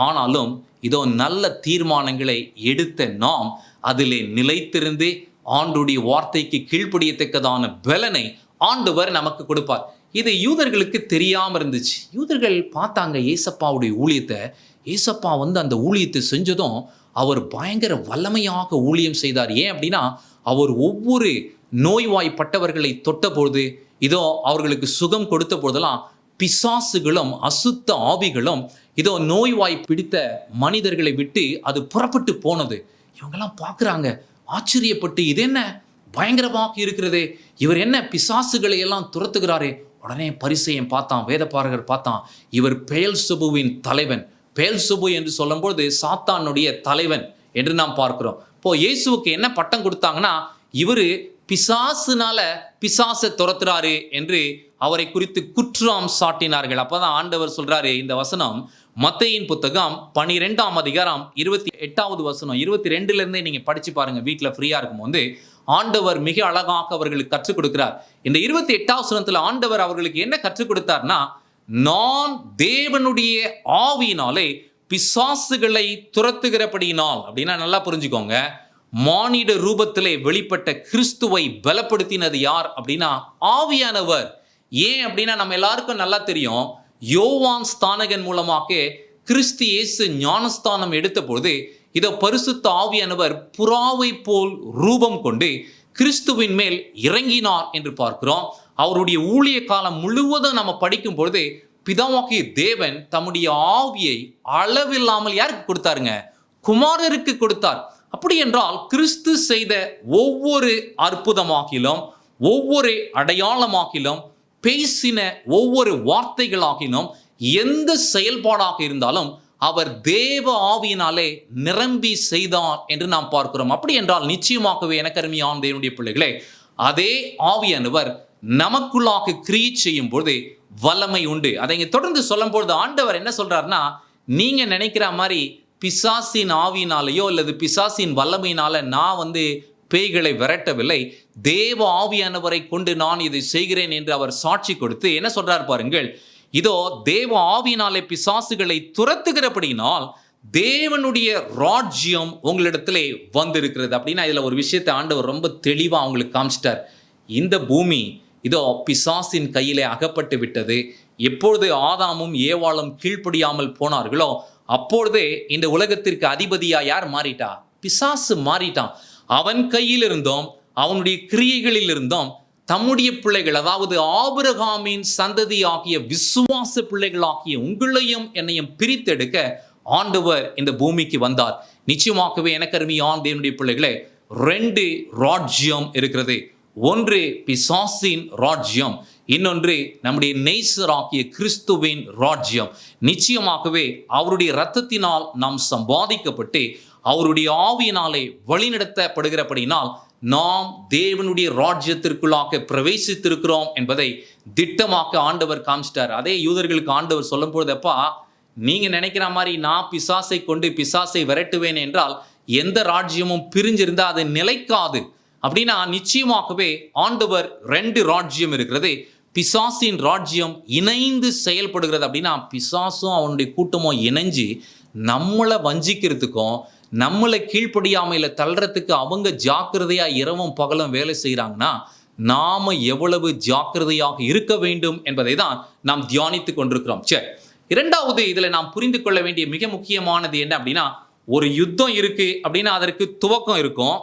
ஆனாலும் இதோ நல்ல தீர்மானங்களை எடுத்த நாம் அதிலே நிலைத்திருந்து ஆண்டுடைய வார்த்தைக்கு கீழ்ப்படியத்தக்கதான பலனை ஆண்டவர் நமக்கு கொடுப்பார். இது யூதர்களுக்கு தெரியாம இருந்துச்சு. யூதர்கள் பார்த்தாங்க ஏசப்பாவுடைய ஊழியத்தை. ஏசப்பா அந்த ஊழியத்தை செஞ்சதும் அவர் பயங்கர வல்லமையாக ஊழியம் செய்தார். ஏன் அப்படின்னா, அவர் ஒவ்வொரு நோய்வாய்ப்பட்டவர்களை தொட்ட பொழுது, இதோ அவர்களுக்கு சுகம் கொடுத்த பொழுதெல்லாம் பிசாசுகளும் அசுத்த ஆவிகளும் இதோ நோய்வாய் பிடித்த மனிதர்களை விட்டு அது புறப்பட்டு போனது. இவங்கெல்லாம் பார்க்குறாங்க, ஆச்சரியப்பட்டு, இது என்ன பயங்கரமாக இருக்கிறது, இவர் என்ன பிசாசுகளை எல்லாம் துரத்துகிறாரே. உடனே பரிசேயன் பார்த்தான், வேதபாரகர் பார்த்தான், இவர் பெயல்செபூவின் தலைவன். பெயல்செபூ என்று சொல்லும்போது சாத்தானுடைய தலைவன் என்று நாம் பார்க்கிறோம். இப்போ இயேசுவுக்கு என்ன பட்டம் கொடுத்தாங்கன்னா, இவர் பிசாசுனால பிசாசை துரத்துறாரு என்று அவரை குறித்து குற்றம் சாட்டினார்கள். அப்பதான் ஆண்டவர் சொல்றாரு, இந்த வசனம் மத்தேயின் புத்தகம் 12ஆம் அதிகாரம் 28வது வசனம், 22ல இருந்தே நீங்க படிச்சு பாருங்க வீட்டில் ஃப்ரீயா இருக்கும்போது. ஆண்டவர் மிக அழகாக அவர்களுக்கு கற்றுக் கொடுக்கிறார். இந்த 28வது வசனத்துல ஆண்டவர் அவர்களுக்கு என்ன கற்றுக் கொடுத்தார்னா, நான் தேவனுடைய ஆவியினாலே பிசாசுகளை துரத்துகிறபடியினால். அப்படின்னா நல்லா புரிஞ்சுக்கோங்க, மானிட ரூபத்திலே வெளிப்பட்ட கிறிஸ்துவை பலப்படுத்தினது யார் அப்படின்னா ஆவியானவர். ஏன் அப்படின்னா, நம்ம எல்லாருக்கும் நல்லா தெரியும், யோவான் ஸ்தானகன் மூலமாக கிறிஸ்து இயேசு ஞானஸ்தானம் எடுத்த பொழுது இதோ பரிசுத்த ஆவியானவர் புறாவை போல் ரூபம் கொண்டு கிறிஸ்துவின் மேல் இறங்கினார் என்று பார்க்கிறோம். அவருடைய ஊழிய காலம் முழுவதும் நம்ம படிக்கும் பொழுது பிதாவாகிய தேவன் தம்முடைய ஆவியை அளவில்லாமல் யாருக்கு கொடுத்தாருங்க? குமாரருக்கு கொடுத்தார். அப்படி என்றால் கிறிஸ்து செய்த ஒவ்வொரு அற்புதமாகிலும், ஒவ்வொரு அடையாளமாகிலும், பேசின ஒவ்வொரு வார்த்தைகளாகிலும், எந்த செயல்பாடாக இருந்தாலும் அவர் தேவ ஆவியினாலே நிரம்பி செய்தார் என்று நாம் பார்க்கிறோம். அப்படி என்றால் நிச்சயமாகவே எனக்கு அருமையான தேவனுடைய பிள்ளைகளே, அதே ஆவியானவர் நமக்குள்ளாக கிரியை செய்யும் பொழுது வல்லமை உண்டு. அதை இங்க தொடர்ந்து சொல்லும் பொழுது ஆண்டவர் என்ன சொல்றாருன்னா, நீங்க நினைக்கிற மாதிரி பிசாசின் ஆவியினாலேயோ அல்லது பிசாசின் வல்லமையினால நான் பேய்களை விரட்டவில்லை, தேவ ஆவியானவரை கொண்டு நான் இதை செய்கிறேன் என்று அவர் சாட்சி கொடுத்து என்ன சொல்றார் பாருங்கள். இதோ தேவ ஆவியினாலே பிசாசுகளை துரத்துகிறபடியினால் தேவனுடைய ராஜ்யம் உங்களிடத்திலே வந்திருக்கிறது. அப்படின்னா இதுல ஒரு விஷயத்தை ஆண்டவர் ரொம்ப தெளிவா அவங்களுக்கு காமிச்சிட்டார். இந்த பூமி இதோ பிசாசின் கையிலே அகப்பட்டு விட்டது. எப்பொழுது ஆதாமும் ஏவாளும் கீழ்ப்படியாமல் போனார்களோ அப்பொழுதே இந்த உலகத்திற்கு அதிபதியா யார் மாறிட்டா? பிசாசு மாறிட்டான். அவன் கையில் இருந்தோம், அவனுடைய கிரியைகளில் இருந்தோம் தம்முடைய பிள்ளைகள், அதாவது ஆபிரகாமின் சந்ததி ஆகிய விசுவாச பிள்ளைகளாகிய உங்களையும் என்னையும் பிரித்தெடுக்க ஆண்டவர் இந்த பூமிக்கு வந்தார். நிச்சயமாகவே எனக்கு அருமையான தேவனுடைய பிள்ளைகளே, 2 ராஜ்யம் இருக்கிறது. ஒன்று பிசாசின் ராஜ்யம், இன்னொன்று நம்முடைய நேசராகிய கிறிஸ்துவின் ராஜ்யம். நிச்சயமாகவே அவருடைய இரத்தத்தினால் நாம் சம்பாதிக்கப்பட்டு அவருடைய ஆவியினாலே வழிநடத்தப்படுகிறபடினால் நாம் தேவனுடைய ராஜ்யத்திற்குள்ளாக பிரவேசித்திருக்கிறோம் என்பதை திட்டமாக ஆண்டவர் காமிச்சிட்டார். அதே யூதர்களுக்கு ஆண்டவர் சொல்லும் பொழுதப்பா, நீங்க நினைக்கிற மாதிரி நான் பிசாசை கொண்டு பிசாசை விரட்டுவேன் என்றால் எந்த ராஜ்யமும் பிரிஞ்சிருந்தா அது நிலைக்காது. அப்படின்னா நிச்சயமாகவே ஆண்டவர் 2 ராஜ்யம் இருக்கிறது. பிசாசின் ராஜ்யம் இணைந்து செயல்படுகிறது. அப்படின்னா பிசாசும் அவனுடைய கூட்டமும் இணைஞ்சு நம்மளை வஞ்சிக்கிறதுக்கும் நம்மளை கீழ்ப்படியாமையில் தள்ளுறதுக்கு அவங்க ஜாக்கிரதையா இரவும் பகலும் வேலை செய்கிறாங்கன்னா நாம எவ்வளவு ஜாக்கிரதையாக இருக்க வேண்டும் என்பதை தான் நாம் தியானித்து கொண்டிருக்கிறோம். சரி, 2வது இதில் நாம் புரிந்து கொள்ள வேண்டிய மிக முக்கியமானது என்ன அப்படின்னா, ஒரு யுத்தம் இருக்கு அப்படின்னா அதற்கு துவக்கம் இருக்கும்,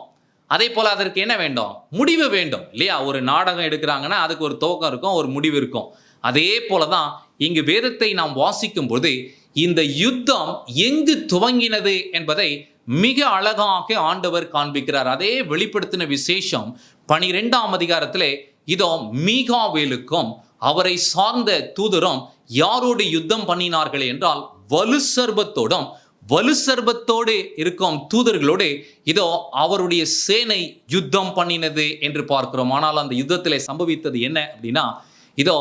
அதே போல் அதற்கு என்ன வேண்டும்? முடிவு வேண்டும் இல்லையா? ஒரு நாடகம் எடுக்கிறாங்கன்னா அதுக்கு ஒரு துவக்கம் இருக்கும், ஒரு முடிவு இருக்கும். அதே போலதான் இங்கு வேதத்தை நாம் வாசிக்கும் போது இந்த யுத்தம் எங்கு துவங்கினது என்பதை மிக அழகாக ஆண்டவர் காண்பிக்கிறார். அதே வெளிப்படுத்தின விசேஷம் 12ஆம் அதிகாரத்திலே இதோ மீகாவேலுக்கும் அவரை சார்ந்த தூதரும் யாரோடு யுத்தம் பண்ணினார்கள் என்றால் வலு சர்பத்தோடு இருக்கும் தூதர்களோடு இதோ அவருடைய சேனை யுத்தம் பண்ணினது என்று பார்க்கிறோம். ஆனால் அந்த யுத்தத்திலே சம்பவித்தது என்ன அப்படின்னா, இதோ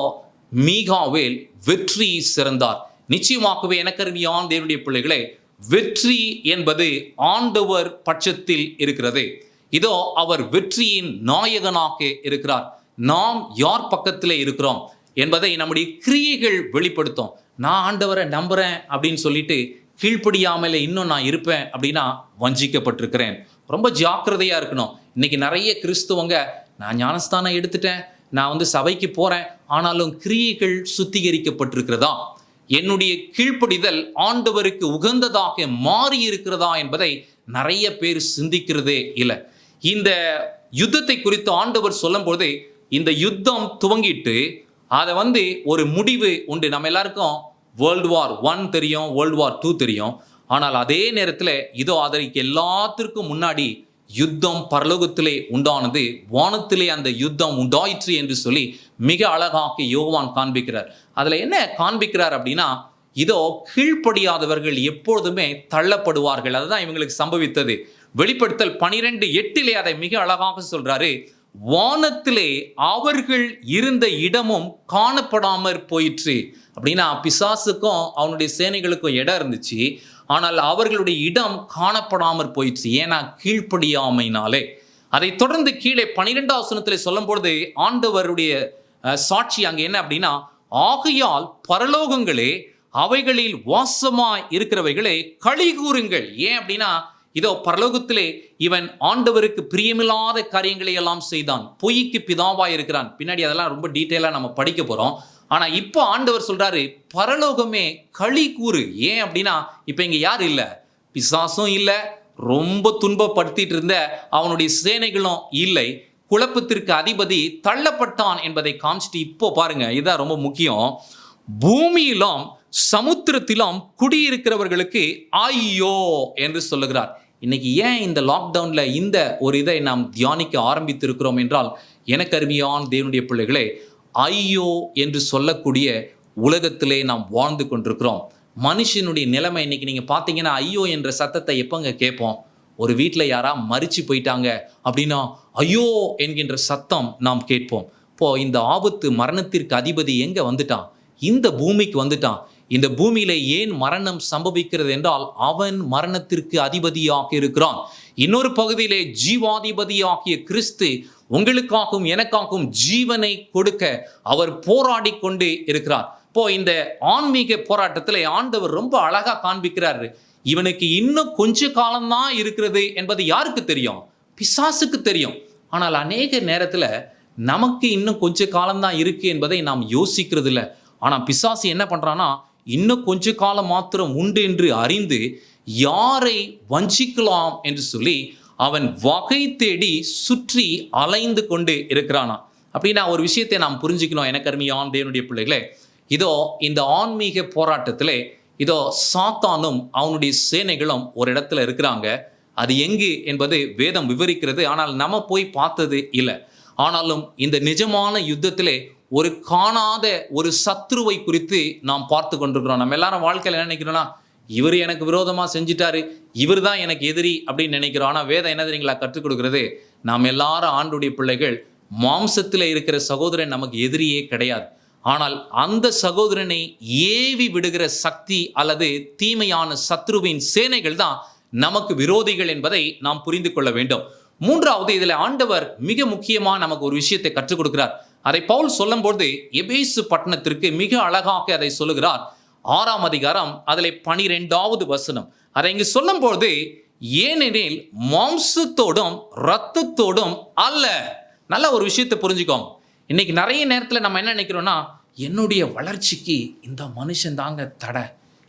மீகாவேல் வெற்றி சிறந்தார். நிச்சயமாகவே எனக்கருமையான தேவனுடைய பிள்ளைகளே, வெற்றி என்பது ஆண்டவர் பட்சத்தில் இருக்கிறது. இதோ அவர் வெற்றியின் நாயகனாக இருக்கிறார். நாம் யார் பக்கத்திலே இருக்கிறோம் என்பதை நம்முடைய கிரியைகள் வெளிப்படுத்தும். நான் ஆண்டவரை நம்புறேன் அப்படின்னு சொல்லிட்டு கீழ்ப்படியாமலே இன்னும் நான் இருப்பேன் அப்படின்னா வஞ்சிக்கப்பட்டிருக்கிறேன். ரொம்ப ஜாக்கிரதையா இருக்கணும். இன்னைக்கு நிறைய கிறிஸ்துவங்க, நான் ஞானஸ்தானம் எடுத்துட்டேன், நான் சபைக்கு போறேன், ஆனாலும் கிரியைகள் சுத்திகரிக்கப்பட்டிருக்கிறதா, என்னுடைய கீழ்ப்படிதல் ஆண்டவருக்கு உகந்ததாக மாறி இருக்கிறதா என்பதை நிறைய பேர் சிந்திக்கிறதே இல்லை. இந்த யுத்தத்தை குறித்து ஆண்டவர் சொல்லும் போது, இந்த யுத்தம் துவங்கிட்டு அதை ஒரு முடிவு உண்டு. நம்ம எல்லாருக்கும் World War I தெரியும், World War II தெரியும். ஆனால் அதே நேரத்தில் இதோ அதற்கு எல்லாத்திற்கும் முன்னாடி யுத்தம் பரலோகத்திலே உண்டானது, வானத்திலே அந்த யுத்தம் உண்டாயிற்று என்று சொல்லி மிக அழகாக யோவான் காண்பிக்கிறார். அதில் என்ன காண்பிக்கிறார் அப்படின்னா, இதோ கீழ்ப்படியாதவர்கள் எப்பொழுதுமே தள்ளப்படுவார்கள். அதுதான் இவங்களுக்கு சம்பவித்தது. வெளிப்படுத்தல் 12:8 அதை மிக அழகாக சொல்றாரு. வானத்திலே அவர்கள் இருந்த இடமும் காணப்படாமற் போயிற்று. அப்படின்னா பிசாசுக்கும் அவனுடைய சேனைகளுக்கும் இடம் இருந்துச்சு, ஆனால் அவர்களுடைய இடம் காணப்படாமற் போயிற்று. ஏன்னா கீழ்ப்படியாமையினாலே. அதை தொடர்ந்து கீழே 12ஆம் வசனத்திலே சொல்லும் பொழுது ஆண்டவருடைய சாட்சி அங்கே என்ன அப்படின்னா, ஆகையால் பரலோகங்களே அவைகளில் வாசமாய் இருக்கிறவைகளே களி கூறுங்கள். ஏன் அப்படின்னா, இதோ பரலோகத்திலே இவன் ஆண்டவருக்கு பிரியமில்லாத காரியங்களை எல்லாம் செய்தான், பொய்க்கு பிதாவாய் இருக்கிறான். பின்னாடி அதெல்லாம் ரொம்ப டீட்டெயிலாக நம்ம படிக்க போறோம். ஆனா இப்போ ஆண்டவர் சொல்றாரு, பரலோகமே களி கூறு. ஏன் அப்படின்னா, இப்ப இங்க யார் இல்ல, பிசாசும் இல்ல, ரொம்ப துன்பப்படுத்திட்டு இருந்த அவனுடைய சேனைகளும் இல்லை, குழப்பத்திற்கு அதிபதி தள்ளப்பட்டான் என்பதை காமிச்சிட்டு இப்போ பாருங்க, இதான் ரொம்ப முக்கியம். பூமியிலும் சமுத்திரத்திலும் குடியிருக்கிறவர்களுக்கு ஐயோ என்று சொல்லுகிறார். இன்னைக்கு ஏன் இந்த லாக்டவுன்ல இந்த ஒரு இதை நாம் தியானிக்க ஆரம்பித்திருக்கிறோம் என்றால், எனக்கு அருமையான தேவனுடைய பிள்ளைகளே, ஐயோ என்று சொல்லக்கூடிய உலகத்திலே நாம் வாழ்ந்து கொண்டிருக்கிறோம். மனுஷனுடைய நிலைமை இன்னைக்கு நீங்க பார்த்தீங்கன்னா, ஐயோ என்ற சத்தத்தை எப்பங்க கேட்போம்? ஒரு வீட்டில் யாரா மரிச்சு போயிட்டாங்க அப்படின்னா ஐயோ என்கின்ற சத்தம் நாம் கேட்போம். இப்போ இந்த ஆபத்து மரணத்திற்கு அதிபதி எங்க வந்துட்டான்? இந்த பூமிக்கு வந்துட்டான். இந்த பூமியில ஏன் மரணம் சம்பவிக்கிறது என்றால், அவன் மரணத்திற்கு அதிபதியாக இருக்கிறான். இன்னொரு பகுதியிலே ஜீவாதிபதியாகிய கிறிஸ்து உங்களுக்காகவும் எனக்காகவும் ஜீவனை கொடுக்க அவர் போராடி கொண்டு இருக்கிறார். இப்போ இந்த ஆன்மீக போராட்டத்தில் ஆண்டவர் ரொம்ப அழகா காண்பிக்கிறாரு. இவனுக்கு இன்னும் கொஞ்ச காலம்தான் இருக்கிறது என்பது யாருக்கு தெரியும்? பிசாசுக்கு தெரியும். ஆனால் அநேக நேரத்தில் நமக்கு இன்னும் கொஞ்ச காலம்தான் இருக்கு என்பதை நாம் யோசிக்கிறது இல்லை. ஆனால் பிசாசு என்ன பண்றான்னா, இன்னும் கொஞ்ச காலம் மாத்திரம் உண்டு என்று அறிந்து யாரை வஞ்சிக்கலாம் என்று சொல்லி அவன் வகை தேடி சுற்றி அலைந்து கொண்டு இருக்கிறானா. அப்படின்னா ஒரு விஷயத்தை நாம் புரிஞ்சுக்கணும் எனக்கு அருமையான தேவனுடைய பிள்ளைகளே. இதோ இந்த ஆன்மீக போராட்டத்திலே இதோ சாத்தானும் அவனுடைய சேனைகளும் ஒரு இடத்துல இருக்கிறாங்க. அது எங்கு என்பது வேதம் விவரிக்கிறது. ஆனால் நம்ம போய் பார்த்தது இல்லை. ஆனாலும் இந்த நிஜமான யுத்தத்திலே ஒரு காணாத ஒரு சத்ருவை குறித்து நாம் பார்த்து கொண்டிருக்கிறோம். நம்ம எல்லாரும் வாழ்க்கையில் என்ன நினைக்கிறோம்னா, இவர் எனக்கு விரோதமாக செஞ்சிட்டாரு, இவர் தான் எனக்கு எதிரி அப்படின்னு நினைக்கிறோம். ஆனால் வேதம் என்ன தெரியுங்களா கற்றுக் கொடுக்கிறது? நாம் எல்லாரும் ஆண்டுடைய பிள்ளைகள். மாம்சத்தில் இருக்கிற சகோதரன் நமக்கு எதிரியே கிடையாது. ஆனால் அந்த சகோதரனை ஏவி விடுகிற சக்தி அல்லது தீமையான சத்ருவின் சேனைகள் தான் நமக்கு விரோதிகள் என்பதை நாம் புரிந்து கொள்ள வேண்டும். மூன்றாவது, இதில் ஆண்டவர் மிக முக்கியமாக நமக்கு ஒரு விஷயத்தை கற்றுக் கொடுக்கிறார். அதை பவுல் சொல்லும்போது எபேசு பட்டணத்திற்கு மிக அழகாக அதை சொல்லுகிறார். 6ஆம் அதிகாரம் அதில் 12வது வசனம். அதை இங்கு சொல்லும்போது, ஏனெனில் மாம்சத்தோடும் இரத்தத்தோடும் அல்ல. நல்ல ஒரு விஷயத்தை புரிஞ்சுக்கோங்க. இன்னைக்கு நிறைய நேரத்தில் நம்ம என்ன நினைக்கிறோம்னா, என்னுடைய வளர்ச்சிக்கு இந்த மனுஷன் தாங்க தடை,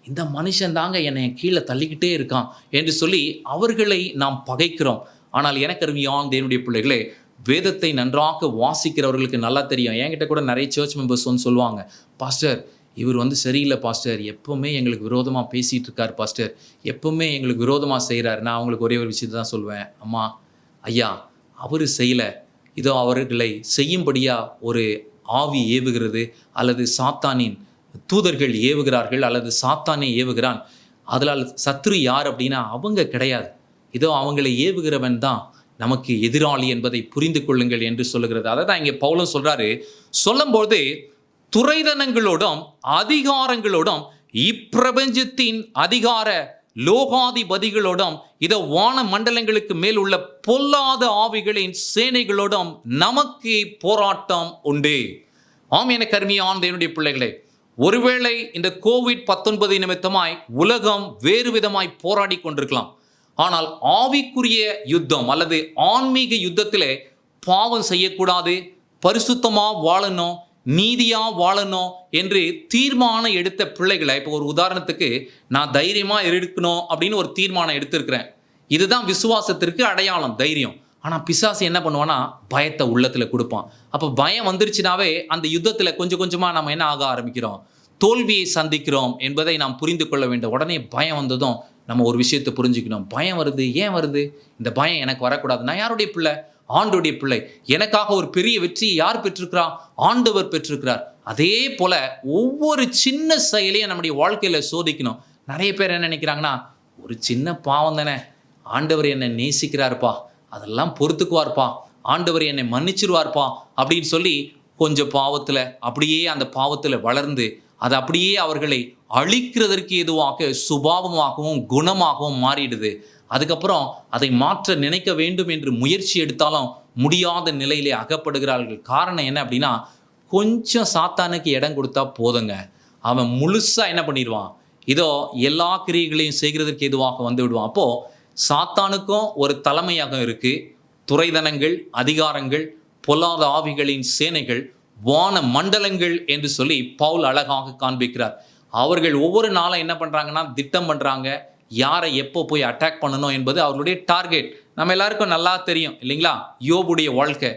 இந்த மனுஷன் தாங்க என்னை கீழே தள்ளிக்கிட்டே இருக்கான் என்று சொல்லி அவர்களை நாம் பகைக்கிறோம். ஆனால் எனக்கு அருமையான தேவனுடைய பிள்ளைகளே, வேதத்தை நன்றாக வாசிக்கிறவர்களுக்கு நல்லா தெரியும். என்கிட்ட கூட நிறைய சர்ச் மெம்பர்ஸ் வந்து சொல்லுவாங்க, பாஸ்டர் இவர் வந்து சரியில்லை பாஸ்டர், எப்போவுமே எங்களுக்கு விரோதமாக பேசிகிட்டு இருக்கார் பாஸ்டர், எப்போவுமே எங்களுக்கு விரோதமாக செய்கிறார். நான் அவங்களுக்கு ஒரே ஒரு விஷயத்தை தான் சொல்லுவேன், அம்மா ஐயா அவர் செய்யலை, இதோ அவர்களை செய்யும்படியாக ஒரு ஆவி ஏவுகிறது, அல்லது சாத்தானின் தூதர்கள் ஏவுகிறார்கள், அல்லது சாத்தானே ஏவுகிறான். அதனால் சத்ரு யார் அப்படின்னா அவங்க கிடையாது, இதோ அவங்களை ஏவுகிறவன் தான் நமக்கு எதிராளி என்பதை புரிந்து கொள்ளுங்கள் என்று சொல்லுகிறது. அதை தான் இங்கே பவுலும் சொல்கிறாரு. சொல்லும்போது துரைதனங்களோடும் அதிகாரங்களோடும் இப்பிரபஞ்சத்தின் அதிகார லோகாதிபதிகளோடும் இதோ வான மண்டலங்களுக்கு மேல் உள்ள பொல்லாத ஆவிகளின் சேனைகளோடும் நமக்கு போராட்டம் உண்டு. ஆம், எனக்கு அருமையான தேவனுடைய பிள்ளைகளே, ஒருவேளை இந்த COVID-19 நிமித்தமாய் உலகம் வேறு விதமாய் போராடி கொண்டிருக்கலாம். ஆனால் ஆவிக்குரிய யுத்தம் அல்லது ஆன்மீக யுத்தத்திலே பாவம் செய்யக்கூடாது, பரிசுத்தமா வாழணும், நீதியா வாழணும் என்று தீர்மானம் எடுத்த பிள்ளைகளை, இப்போ ஒரு உதாரணத்துக்கு நான் தைரியமா இருக்கணும் அப்படின்னு ஒரு தீர்மானம் எடுத்திருக்கிறேன். இதுதான் விசுவாசத்திற்கு அடையாளம், தைரியம். ஆனால் பிசாசு என்ன பண்ணுவான்னா பயத்தை உள்ளத்தில் கொடுப்பான். அப்போ பயம் வந்துருச்சுனாவே அந்த யுத்தத்தில் கொஞ்சம் கொஞ்சமாக நம்ம என்ன ஆக ஆரம்பிக்கிறோம், தோல்வியை சந்திக்கிறோம் என்பதை நாம் புரிந்து கொள்ள வேண்டும். உடனே பயம் வந்ததும் நம்ம ஒரு விஷயத்தை புரிஞ்சுக்கணும். பயம் வருது, ஏன் வருது? இந்த பயம் எனக்கு வரக்கூடாது. நான் யாருடைய பிள்ளை? ஆண்டவருடைய பிள்ளை. எனக்காக ஒரு பெரிய வெற்றியை யார் பெற்றிருக்கிறா? ஆண்டவர் பெற்றிருக்கிறார். அதே போல ஒவ்வொரு சின்ன செயலையும் நம்முடைய வாழ்க்கையில சோதிக்கணும். நிறைய பேர் என்ன நினைக்கிறாங்கன்னா, ஒரு சின்ன பாவம் தானே, ஆண்டவர் என்னை நேசிக்கிறார்ப்பா, அதெல்லாம் பொறுத்துக்குவார்ப்பா, ஆண்டவர் என்னை மன்னிச்சிருவார்ப்பா அப்படின்னு சொல்லி கொஞ்சம் பாவத்தில் அப்படியே அந்த பாவத்தில் வளர்ந்து அது அப்படியே அவர்களை அழிக்கிறதற்கு எதுவாக சுபாவமாகவும் குணமாகவும் மாறிடுது. அதுக்கப்புறம் அதை மாற்ற நினைக்க வேண்டும் என்று முயற்சி எடுத்தாலும் முடியாத நிலையிலே அகப்படுகிறார்கள். காரணம் என்ன அப்படின்னா, கொஞ்சம் சாத்தானுக்கு இடம் கொடுத்தா போதுங்க, அவன் முழுசாக என்ன பண்ணிடுவான், இதோ எல்லா கிரியைகளையும் செய்கிறதற்கு எதுவாக வந்து விடுவான். அப்போது சாத்தானுக்கும் ஒரு தலைமையாக இருக்குது. துரைதனங்கள், அதிகாரங்கள், பொல்லாத ஆவிகளின் சேனைகள், வான மண்டலங்கள் என்று சொல்லி பவுல் அழகாக காண்பிக்கிறார். அவர்கள் ஒவ்வொரு நாளும் என்ன பண்ணுறாங்கன்னா திட்டம் பண்ணுறாங்க, யாரை எப்போ போய் அட்டாக் பண்ணணும் என்பது அவர்களுடைய டார்கெட். நம்ம எல்லாருக்கும் நல்லா தெரியும் இல்லைங்களா, யோபுடைய வாழ்க்கை.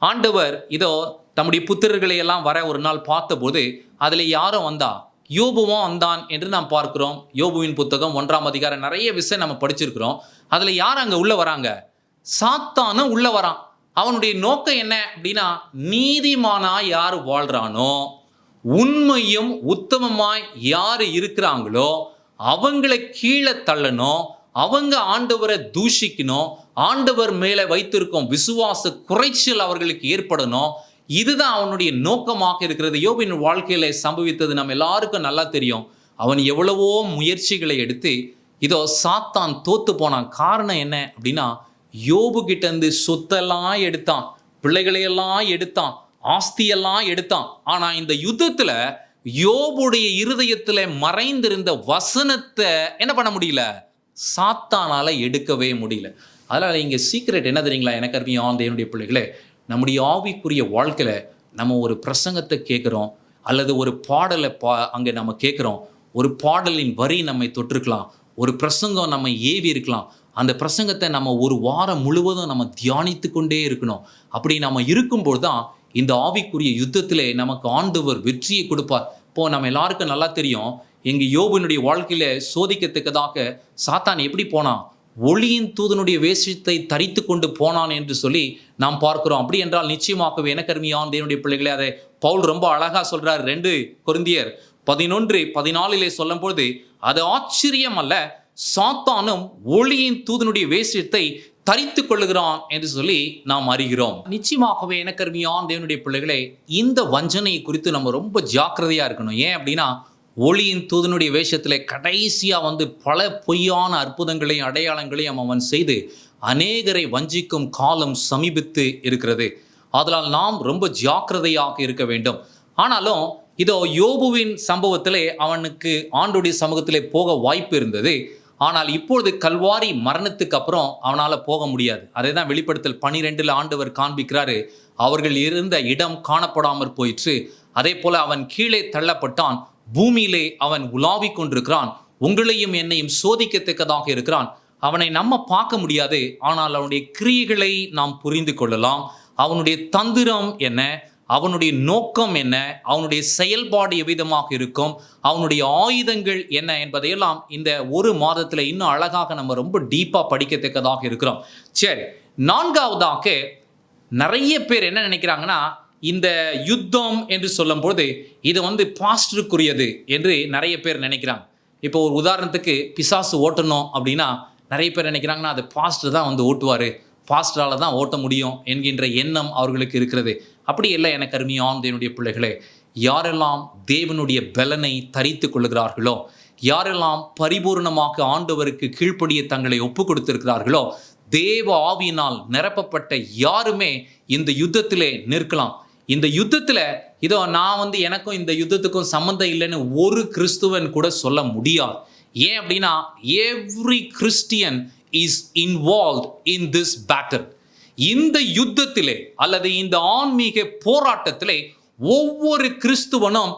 ஆண்டவர் இதோ தம்முடைய புத்திரர்களை எல்லாம் வர ஒரு நாள் பார்த்தபோது அதில் யாரும் வந்தா, யோபுவும் வந்தான் என்று நாம் பார்க்கிறோம். யோபுவின் புத்தகம் 1ஆம் அதிகாரம் நிறைய விஷயம் நம்ம படிச்சிருக்கிறோம். அதில் யார் அங்கே உள்ள வராங்க? சாத்தானும் உள்ள வரான். அவனுடைய நோக்கம் என்ன அப்படின்னா, நீதிமானா யார் வாழ்றானோ, உண்மையும் உத்தமமாய் யார் இருக்கிறாங்களோ அவங்களை கீழே தள்ளணும், அவங்க ஆண்டவரை தூஷிக்கணும், ஆண்டவர் மேலே வைத்திருக்கும் விசுவாச குறைச்சல் அவர்களுக்கு ஏற்படணும். இதுதான் அவனுடைய நோக்கமாக இருக்கிறது. யோபின் வாழ்க்கையில சம்பவித்தது நம்ம எல்லாருக்கும் நல்லா தெரியும். அவன் எவ்வளவோ முயற்சிகளை எடுத்து இதோ சாத்தான் தோத்து போனான். காரணம் என்ன அப்படின்னா, யோபு கிட்ட இருந்து சொத்தெல்லாம் எடுத்தான், பிள்ளைகளையெல்லாம் எடுத்தான், ஆஸ்தியெல்லாம் எடுத்தான். ஆனா இந்த யுத்தத்துல யோபுடைய இருதயத்துல மறைந்திருந்த வசனத்தை என்ன பண்ண முடியல, சாத்தானால எடுக்கவே முடியல. அதனால இங்க சீக்ரெட் என்ன தெரியுங்களா, எனக்கு அருமையான தேவனுடைய பிள்ளைகளே, நம்முடைய ஆவிக்குரிய வாழ்க்கையில நம்ம ஒரு பிரசங்கத்தை கேட்குறோம், அல்லது ஒரு பாடலை அங்கே நம்ம கேட்குறோம், ஒரு பாடலின் வரி நம்மை தொட்டிருக்கலாம், ஒரு பிரசங்கம் நம்ம ஏவி இருக்கலாம். அந்த பிரசங்கத்தை நம்ம ஒரு வாரம் முழுவதும் நம்ம தியானித்து கொண்டே இருக்கணும். அப்படி நம்ம இருக்கும்போது தான் இந்த ஆவிக்குரிய யுத்தத்திலே நமக்கு ஆண்டவர் வெற்றியை கொடுப்பார். இப்போ நம்ம எல்லாருக்கும் நல்லா தெரியும், எங்கள் யோபுனுடைய வாழ்க்கையில சோதிக்கத்தக்கதாக சாத்தான் எப்படி போனான், ஒளியின் தூதனுடைய வேஷத்தை தரித்து கொண்டு போனான் என்று சொல்லி நாம் பார்க்கிறோம். அப்படி என்றால் நிச்சயமாகவே எனக்கு அருமையான தேவனுடைய பிள்ளைகளே, அதை பவுல் ரொம்ப அழகா சொல்றார். 2 கொரிந்தியர் 11:14 சொல்லும்போது, அது ஆச்சரியம் அல்ல, சாத்தானும் ஒளியின் தூதனுடைய வேஷத்தை தரித்து கொள்ளுகிறான் என்று சொல்லி நாம் அறிகிறோம். நிச்சயமாகவே எனக்கு அருமையான தேவனுடைய பிள்ளைகளே, இந்த வஞ்சனை குறித்து நம்ம ரொம்ப ஜாக்கிரதையா இருக்கணும். ஏன் அப்படின்னா, ஒளியின் தூதனுடைய வேஷத்திலே கடைசியா வந்து பல பொய்யான அற்புதங்களையும் அடையாளங்களையும் அவன் செய்து அநேகரை வஞ்சிக்கும் காலம் சமீபித்து இருக்கிறது. அதனால் நாம் ரொம்ப ஜாக்கிரதையாக இருக்க வேண்டும். ஆனாலும் இதோ யோபுவின் சம்பவத்திலே அவனுக்கு ஆண்டோடைய சமூகத்திலே போக வாய்ப்பு இருந்தது. ஆனால் இப்பொழுது கல்வாரி மரணத்துக்கு அப்புறம் அவனால் போக முடியாது. அதை தான் வெளிப்படுத்தல் 12 ஆண்டவர் காண்பிக்கிறாரு. அவர்கள் இருந்த இடம் காணப்படாமற் போயிற்று. அதே போல அவன் கீழே தள்ளப்பட்டான், பூமியிலே அவன் உலாவிக் கொண்டிருக்கிறான், உங்களையும் என்னையும் சோதிக்கத்தக்கதாக இருக்கிறான். அவனை நம்ம பார்க்க முடியாது, ஆனால் அவனுடைய கிரியைகளை நாம் புரிந்து கொள்ளலாம், அவனுடைய தந்திரம் என்ன, அவனுடைய நோக்கம் என்ன, அவனுடைய செயல்பாடு எவ்விதமாக இருக்கும், அவனுடைய ஆயுதங்கள் என்ன என்பதையெல்லாம் இந்த ஒரு மாதத்தில் இன்னும் அழகாக நம்ம ரொம்ப டீப்பாக படிக்கத்தக்கதாக இருக்கிறோம். சரி, நான்காவதாக நிறைய பேர் என்ன நினைக்கிறாங்கன்னா, இந்த யுத்தம் என்று சொல்லும்போது இது பாஸ்டருக்குரியது என்று நிறைய பேர் நினைக்கிறாங்க. இப்போ ஒரு உதாரணத்துக்கு பிசாசு ஓட்டணும் அப்படின்னா நிறைய பேர் நினைக்கிறாங்கன்னா அது பாஸ்டர் தான் ஓட்டுவார், பாஸ்டரால் தான் ஓட்ட முடியும் என்கின்ற எண்ணம் அவர்களுக்கு இருக்கிறது. அப்படி இல்லை எனக்கு அருமையான தேவனுடைய பிள்ளைகளே. யாரெல்லாம் தேவனுடைய பலனை தரித்து கொள்ளுகிறார்களோ, யாரெல்லாம் பரிபூர்ணமாக ஆண்டவருக்கு கீழ்ப்படிய தங்களை ஒப்பு கொடுத்திருக்கிறார்களோ, தேவ ஆவியினால் நிரப்பப்பட்ட யாருமே இந்த யுத்தத்திலே நிற்கலாம். இந்த யுத்தத்தில் நான் எனக்கும் இந்த யுத்தத்துக்கும் சம்மந்தம் இல்லைன்னு ஒரு கிறிஸ்துவன் கூட சொல்ல முடியாது. ஏன் அப்படின்னா every Christian is involved in this battle. இந்த யுத்தத்திலே அல்லது இந்த ஆன்மீக போராட்டத்திலே ஒவ்வொரு கிறிஸ்துவனும்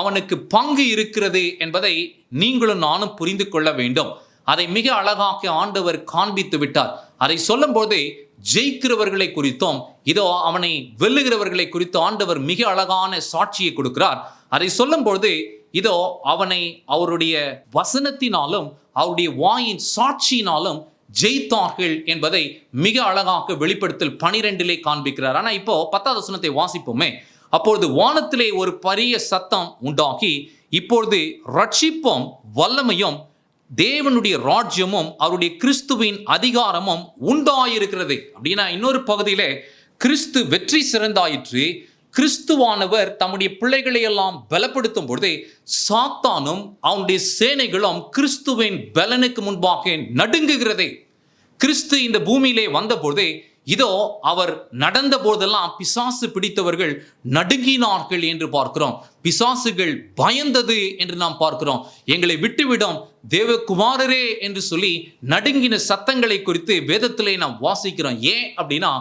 அவனுக்கு பங்கு இருக்கிறது என்பதை நீங்களும் நானும் புரிந்து கொள்ள வேண்டும். அதை மிக அழகாக ஆண்டவர் காண்பித்து விட்டார். அதை சொல்லும் போதே ஜெயிக்கிறவர்களை குறித்தும் அவனை வெல்லுகிறவர்களை குறித்து ஆண்டவர் மிக அழகான சாட்சியை கொடுக்கிறார். அதை சொல்லும் பொழுது அவனை அவருடைய வசனத்தினாலும் அவருடைய வாயின் சாட்சியினாலும் ஜெயித்தார்கள் என்பதை மிக அழகாக வெளிப்படுத்தல் 12 காண்பிக்கிறார். ஆனா இப்போ 10வது வசனத்தை வாசிப்போமே. அப்பொழுது வானத்திலே ஒரு பெரிய சத்தம் உண்டாகி, இப்பொழுது ரட்சிப்பும் வல்லமையும் தேவனுடைய ராஜ்யமும் அவருடைய கிறிஸ்துவின் அதிகாரமும் உண்டாயிருக்கிறது. அப்படின்னா இன்னொரு பகுதியிலே கிறிஸ்து வெற்றி சிறந்தாயிற்று. கிறிஸ்துவானவர் தம்முடைய பிள்ளைகளை எல்லாம் பலப்படுத்தும் பொழுது சாத்தானும் அவனுடைய சேனைகளும் கிறிஸ்துவின் பலனுக்கு முன்பாக நடுங்குகிறது. கிறிஸ்து இந்த பூமியிலே வந்த பொழுது அவர் நடந்த போதெல்லாம் பிசாசு பிடித்தவர்கள் நடுங்கினார்கள் என்று பார்க்கிறோம். பிசாசுகள் பயந்தது என்று நாம் பார்க்கிறோம். எங்களை விட்டுவிடும் தேவகுமாரரே என்று சொல்லி நடுங்கின சத்தங்களை குறித்து வேதத்திலே நாம் வாசிக்கிறோம். ஏன் அப்படின்னா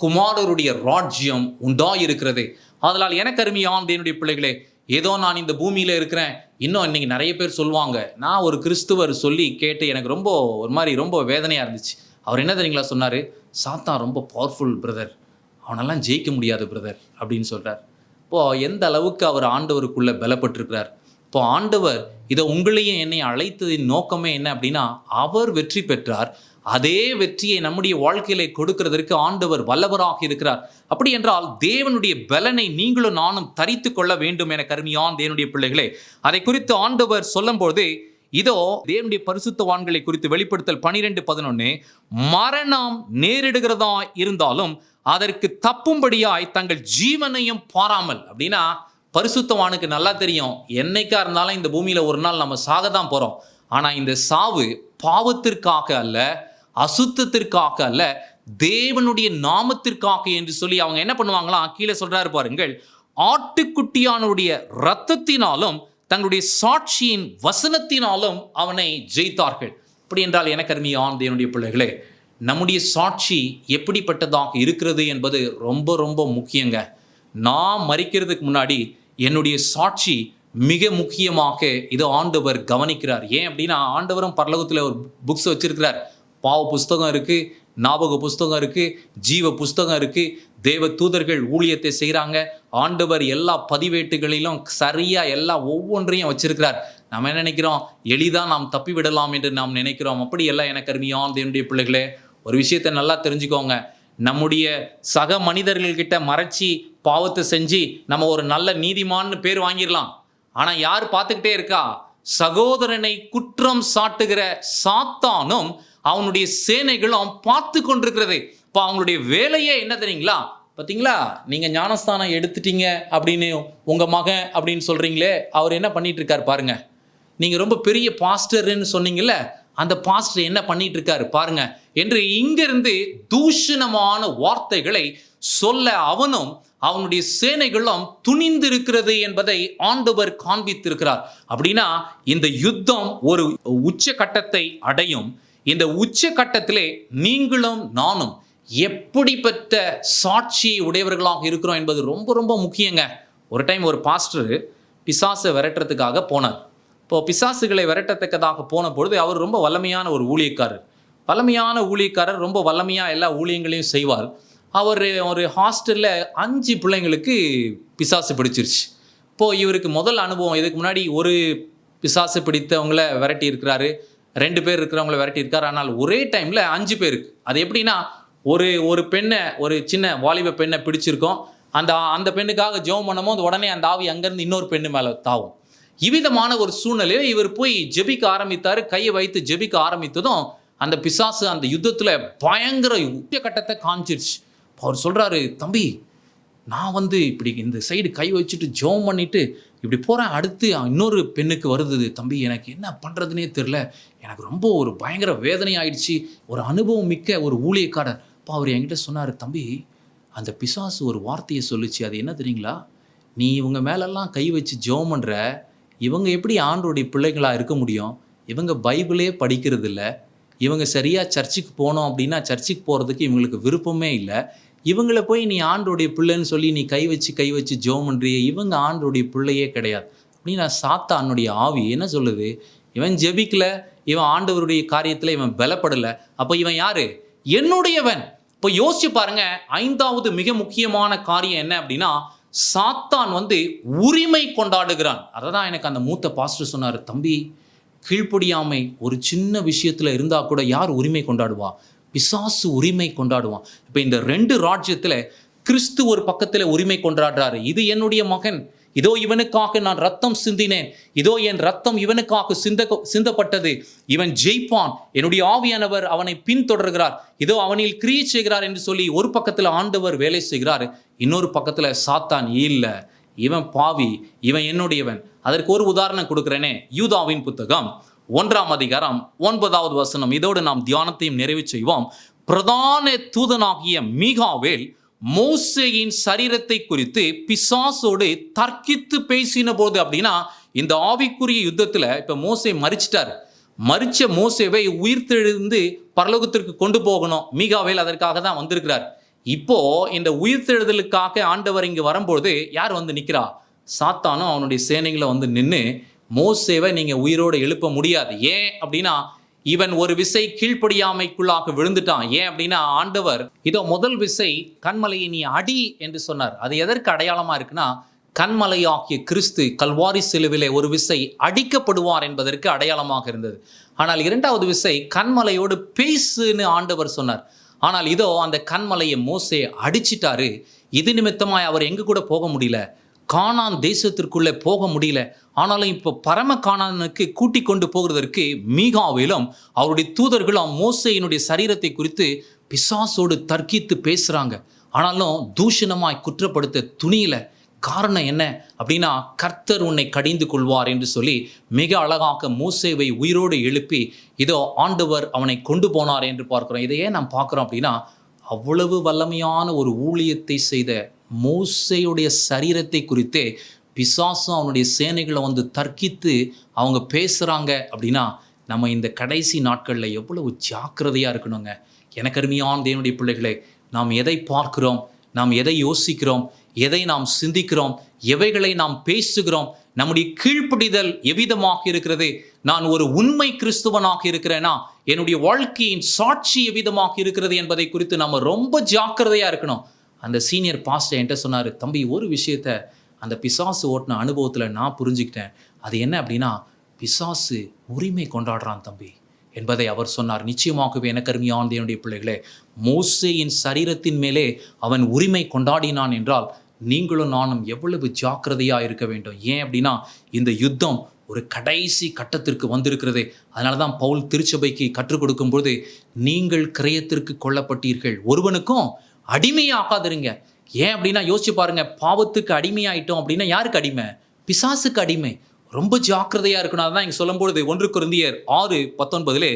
குமாரருடைய ராஜ்யம் உண்டாயிருக்கிறது. அதனால் எனக்கு அருமையான தேவனுடைய பிள்ளைகளே, நான் இந்த பூமியில இருக்கிறேன். இன்னும் இன்னைக்கு நிறைய பேர் சொல்லுவாங்க, நான் ஒரு கிறிஸ்துவர் சொல்லி கேட்டு எனக்கு ரொம்ப வேதனையா இருந்துச்சு. அவர் என்ன தெரியுங்களா சொன்னாரு? சாத்தான் ரொம்ப பவர்ஃபுல் பிரதர், அவனெல்லாம் ஜெயிக்க முடியாது பிரதர் அப்படின்னு சொல்றார். இப்போ எந்த அளவுக்கு அவர் ஆண்டவருக்குள்ள பலப்பட்டிருக்கிறார். இப்போ ஆண்டவர் உங்களையும் என்னை அழைத்ததின் நோக்கமே என்ன அப்படின்னா, அவர் வெற்றி பெற்றார். அதே வெற்றியை நம்முடைய வாழ்க்கையிலே கொடுக்கிறதற்கு ஆண்டவர் வல்லவராக இருக்கிறார். அப்படி என்றால் தேவனுடைய பலனை நீங்களும் நானும் தரித்து கொள்ள வேண்டும் என கருமையான் தேவனுடைய பிள்ளைகளே. அதை குறித்து ஆண்டவர் சொல்லும் போது தேவனுடைய பரிசுத்தவான்களை குறித்து வெளிப்படுத்தல் 12:11 மரணம் நேரிடுகிறதா இருந்தாலும் அதற்கு தப்பும்படியாய் தங்கள் ஜீவனையும் பாராமல். அப்படின்னா பரிசுத்தவானுக்கு நல்லா தெரியும், என்னைக்கா இருந்தாலும் இந்த பூமியில ஒரு நாள் நம்ம சாகதான் போறோம். ஆனா இந்த சாவு பாவத்திற்காக அல்ல, அசுத்தத்திற்காக அல்ல, தேவனுடைய நாமத்திற்காக என்று சொல்லி அவங்க என்ன பண்ணுவாங்களாம், கீழே சொல்றாரு பாருங்கள், ஆட்டுக்குட்டியானுடைய இரத்தத்தினாலும் தங்களுடைய சாட்சியின் வசனத்தினாலும் அவனை ஜெயித்தார்கள். அப்படி என்றால் எனக்கு அருமையான தேவனுடைய பிள்ளைகளே, நம்முடைய சாட்சி எப்படிப்பட்டதாக இருக்கிறது என்பது ரொம்ப ரொம்ப முக்கியங்க. நான் மரிக்கிறதுக்கு முன்னாடி என்னுடைய சாட்சி மிக முக்கியமாக ஆண்டவர் கவனிக்கிறார். ஏன் அப்படின்னா ஆண்டவரும் பரலோகத்தில் ஒரு புக்ஸ் வச்சிருக்கிறார். பாவ புஸ்தகம் இருக்கு, ஞாபக புஸ்தகம் இருக்கு, ஜீவ புஸ்தகம் இருக்கு. தேவ தூதர்கள் ஊழியத்தை செய்கிறாங்க. ஆண்டவர் எல்லா பதிவேட்டுகளிலும் சரியா எல்லாம் ஒவ்வொன்றையும் வச்சிருக்கிறார். நம்ம என்ன நினைக்கிறோம், எளிதாக நாம் தப்பி விடலாம் என்று நாம் நினைக்கிறோம். அப்படி எல்லாம் எனக்கு அருமையான தேவனுடைய பிள்ளைகளே, ஒரு விஷயத்தை நல்லா தெரிஞ்சுக்கோங்க. நம்முடைய சக மனிதர்கள்கிட்ட மறைச்சி பாவத்தை செஞ்சு நம்ம ஒரு நல்ல நீதிமான்னு பேர் வாங்கிடலாம். ஆனா யார் பார்த்துக்கிட்டே இருக்கா? சகோதரனை குற்றம் சாட்டுகிற சாத்தானும் அவனுடைய சேனைகளும் பார்த்து கொண்டிருக்கிறது. இப்போ அவங்களுடைய வேலையே என்ன தெரியுங்களா? பார்த்தீங்களா, நீங்க ஞானஸ்தானம் எடுத்துட்டீங்க அப்படின்னு உங்க மகன் அப்படின்னு சொல்றீங்களே, அவர் என்ன பண்ணிட்டு இருக்காரு பாருங்க. நீங்க ரொம்ப பெரிய பாஸ்டர்ன்னு சொன்னீங்கல்ல, அந்த பாஸ்டர் என்ன பண்ணிட்டு இருக்காரு பாருங்க என்று இங்கிருந்து தூஷணமான வார்த்தைகளை சொல்ல அவனும் அவனுடைய சேனைகளும் துணிந்திருக்கிறது என்பதை ஆண்டவர் காண்பித்திருக்கிறார். அப்படின்னா இந்த யுத்தம் ஒரு உச்சகட்டத்தை அடையும். இந்த உச்சகட்டத்திலே நீங்களும் நானும் எப்படிப்பட்ட சாட்சியை உடையவர்களாக இருக்கிறோம் என்பது ரொம்ப ரொம்ப முக்கியங்க. ஒரு டைம் ஒரு பாஸ்டர் பிசாசை விரட்டுறதுக்காக போனார். இப்போ பிசாசுகளை விரட்டத்தக்கதாக போன பொழுது அவர் ரொம்ப வல்லமையான ஒரு ஊழியக்காரர். வல்லமையான ஊழியக்காரர் ரொம்ப வல்லமையாக எல்லா ஊழியங்களையும் செய்வார். அவர் ஒரு ஹாஸ்டலில் 5 பிள்ளைங்களுக்கு பிசாசு பிடிச்சிருச்சு. இப்போது இவருக்கு முதல் அனுபவம். இதுக்கு முன்னாடி ஒரு பிசாசு பிடித்தவங்கள விரட்டி இருக்கிறாரு, 2 பேர் இருக்கிறவங்கள விரட்டி இருக்காரு. ஆனால் ஒரே டைமில் 5 பேருக்கு. அது எப்படின்னா, ஒரு பெண்ணை, ஒரு சின்ன வாலிப பெண்ணை பிடிச்சிருக்கோம். அந்த பெண்ணுக்காக ஜெபம் பண்ணும்போது உடனே அந்த ஆவி அங்கேருந்து இன்னொரு பெண்ணு மேலே தாவும். இவ்விதமான ஒரு சூழ்நிலையில் இவர் போய் ஜெபிக்க ஆரம்பித்தார். கையை வைத்து ஜெபிக்க ஆரம்பித்ததும் அந்த பிசாசு அந்த யுத்தத்தில் பயங்கர உச்சக்கட்டத்தை காமிச்சிருச்சு. அவர் சொல்கிறாரு, தம்பி நான் இப்படி இந்த சைடு கை வச்சுட்டு ஜெபம் பண்ணிட்டு இப்படி போகிறேன், அடுத்து இன்னொரு பெண்ணுக்கு வருது தம்பி, எனக்கு என்ன பண்ணுறதுனே தெரில, எனக்கு ரொம்ப ஒரு பயங்கர வேதனை ஆயிடுச்சு. ஒரு அனுபவம் மிக்க ஒரு ஊழியக்காரர். இப்போ அவர் என்கிட்ட சொன்னார், தம்பி அந்த பிசாசு ஒரு வார்த்தையை சொல்லிச்சு, அது என்ன தெரியுங்களா, நீ இவங்க மேலெல்லாம் கை வச்சு ஜெபம் பண்ணுற, இவங்க எப்படி ஆண்டவருடைய பிள்ளைகளாக இருக்க முடியும்? இவங்க பைபிளே படிக்கிறது இல்லை, இவங்க சரியாக சர்ச்சுக்கு போனோம் அப்படின்னா சர்ச்சுக்கு போகிறதுக்கு இவங்களுக்கு விருப்பமே இல்லை, இவங்களை போய் நீ ஆண்டவருடைய பிள்ளைன்னு சொல்லி நீ கை வச்சு ஜெபம் பண்ணுறியே, இவங்க ஆண்டவருடைய பிள்ளையே கிடையாது அப்படின்னு. நான் சாத்தானுடைய ஆவி என்ன சொல்லுது, இவன் ஜெபிக்கல, இவன் ஆண்டவருடைய காரியத்தில் இவன் பலப்படலை, அப்போ இவன் யாரு? என்னுடையவன். இப்போ யோசிச்சு பாருங்க, 5வது மிக முக்கியமான காரியம் என்ன அப்படின்னா, சாத்தான் உரிமை கொண்டாடுகிறான். அதை தான் எனக்கு அந்த மூத்த பாஸ்டர் சொன்னார், தம்பி கீழ்ப்படியாமை ஒரு சின்ன விஷயத்தில் இருந்தால் கூட யார் உரிமை கொண்டாடுவா? பிசாசு உரிமை கொண்டாடுவான். இப்போ இந்த 2 ராஜ்யத்தில் கிறிஸ்து ஒரு பக்கத்தில் உரிமை கொண்டாடுறாரு. இது என்னுடைய மகன், இதோ இவனுக்காக நான் ரத்தம் சிந்தினேன், இதோ என் ரத்தம் இவனுக்காக சிந்தப்பட்டது, இவன் ஜெயிப்பான், என்னுடைய ஆவியானவர் அவனை பின்தொடர்கிறார், இதோ அவனில் கிரியை செய்கிறார் என்று சொல்லி ஒரு பக்கத்தில் ஆண்டவர் வேலை செய்கிறார், இன்னொரு பக்கத்தில் சாத்தான் இல்லை, இவன் பாவி, இவன் என்னுடையவன். அதற்கு ஒரு உதாரணம் கொடுக்குறேனே, யூதாவின் புத்தகம் 1ஆம் அதிகாரம் 9வது வசனம். இதோடு நாம் தியானத்தையும் நிறைவு செய்வோம். பிரதான தூதனாகிய மீகாவேல் மோசேயின் சரீரத்தை குறித்து பிசாசோடு தர்க்கித்து பேசின போது, அப்படின்னா இந்த ஆவிக்குரிய யுத்தத்தில் இப்போ மோசே மரிச்சிட்டார். மரிச்ச மோசேவை உயிர்த்தெழுந்து பரலோகத்திற்கு கொண்டு போகணும். மீகாவேல் அதற்காக தான் வந்திருக்கிறார். இப்போ இந்த உயிர்த்தெழுதலுக்காக ஆண்டவர் இங்கே வரும்போது யார் நிற்கிறா? சாத்தானும் அவனுடைய சேனைகளை நின்று, மோசேவை நீங்கள் உயிரோடு எழுப்ப முடியாது. ஏன் அப்படின்னா, இவன் ஒரு விசை கீழ்ப்படியாமைக்குள்ளாக விழுந்துட்டான். ஏன் அப்படின்னா, ஆண்டவர் இதோ முதல் விசை கண்மலையை நீ அடி என்று சொன்னார். அது எதற்கு அடையாளமா இருக்குன்னா, கண்மலையாகிய கிறிஸ்து கல்வாரி சிலுவிலே ஒரு விசை அடிக்கப்படுவார் என்பதற்கு அடையாளமாக இருந்தது. ஆனால் 2வது விசை கண்மலையோடு பேசுன்னு ஆண்டவர் சொன்னார். ஆனால் இதோ அந்த கண்மலையை மோசே அடிச்சிட்டாரு. இது நிமித்தமாய் அவர் எங்க கூட போக முடியல, கானான் தேசத்திற்குள்ளே போக முடியல. ஆனாலும் இப்போ பரம கானானுக்கு கூட்டி கொண்டு போகிறதற்கு மீகாவேலும் அவருடைய தூதர்களும் மோசேயினுடைய சரீரத்தை குறித்து பிசாசோடு தர்க்கித்து பேசுகிறாங்க. ஆனாலும் தூஷணமாய் குற்றப்படுத்த துணியில. காரணம் என்ன அப்படின்னா, கர்த்தர் உன்னை கடிந்து கொள்வார் என்று சொல்லி மிக அழகாக மோசேவை உயிரோடு எழுப்பி இதோ ஆண்டவர் அவனை கொண்டு போனார் என்று பார்க்கிறோம். இதையே நாம் பார்க்குறோம் அப்படின்னா, அவ்வளவு வல்லமையான ஒரு ஊழியத்தை செய்த மோசேயுடைய சரீரத்தை குறித்தே பிசாசும் அவனுடைய சேனைகளை தர்க்கித்து அவங்க பேசுகிறாங்க. அப்படின்னா நம்ம இந்த கடைசி நாட்களில் எவ்வளவு ஜாக்கிரதையாக இருக்கணுங்க. எனக்கு அருமையான தேவனுடைய பிள்ளைகளே, நாம் எதை பார்க்கிறோம், நாம் எதை யோசிக்கிறோம், எதை நாம் சிந்திக்கிறோம், எவைகளை நாம் பேசுகிறோம், நம்முடைய கீழ்ப்படிதல் எவ்விதமாக இருக்கிறது, நான் ஒரு உண்மை கிறிஸ்துவனாக இருக்கிறேனா, என்னுடைய வாழ்க்கையின் சாட்சி எவ்விதமாக இருக்கிறது என்பதை குறித்து நம்ம ரொம்ப ஜாக்கிரதையாக இருக்கணும். அந்த சீனியர் பாஸ்டர் என்கிட்ட சொன்னார், தம்பி ஒரு விஷயத்தை அந்த பிசாசு ஓட்டின அனுபவத்தில் நான் புரிஞ்சுக்கிட்டேன். அது என்ன அப்படின்னா, பிசாசு உரிமை கொண்டாடுறான் தம்பி என்பதை அவர் சொன்னார். நிச்சயமாகவே எனக்கு அருமையான தேவனுடைய பிள்ளைகளே, மோசேயின் சரீரத்தின் மேலே அவன் உரிமை கொண்டாடினான் என்றால் நீங்களும் நானும் எவ்வளவு ஜாக்கிரதையாக இருக்க வேண்டும். ஏன் அப்படின்னா, இந்த யுத்தம் ஒரு கடைசி கட்டத்திற்கு வந்திருக்கிறது. அதனால தான் பவுல் திருச்சபைக்கு கற்றுக் கொடுக்கும்போது, நீங்கள் கிரயத்திற்கு கொல்லப்பட்டீர்கள், ஒருவனுக்கும் அடிமையாகாதிருங்க. ஏன் அப்படின்னா யோசிச்சு பாருங்க, பாவத்துக்கு அடிமையாயிட்டோம் அப்படின்னா யாருக்கு அடிமை? பிசாசுக்கு அடிமை. ரொம்ப ஜாக்கிரதையாக இருக்கணும். அதான் இங்கே சொல்லும்பொழுது 1 கொரிந்தியர் 6:19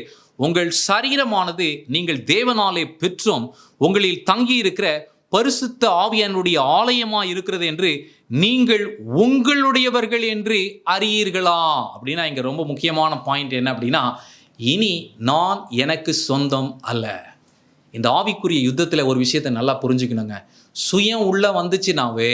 உங்கள் சரீரமானது நீங்கள் தேவனாலே பெற்றும் உங்களில் தங்கி இருக்கிற பரிசுத்த ஆவியானுடைய ஆலயமாக இருக்கிறது என்று நீங்கள் உங்களுடையவர்கள் என்று அறியீர்களா அப்படின்னா, இங்கே ரொம்ப முக்கியமான பாயிண்ட் என்ன அப்படின்னா, இனி நான் எனக்கு சொந்தம் அல்ல. இந்த ஆவிக்குரிய யுத்தத்தில் ஒரு விஷயத்தை நல்லா புரிஞ்சுக்கணுங்க. சுயம் உள்ள வந்துச்சுனாவே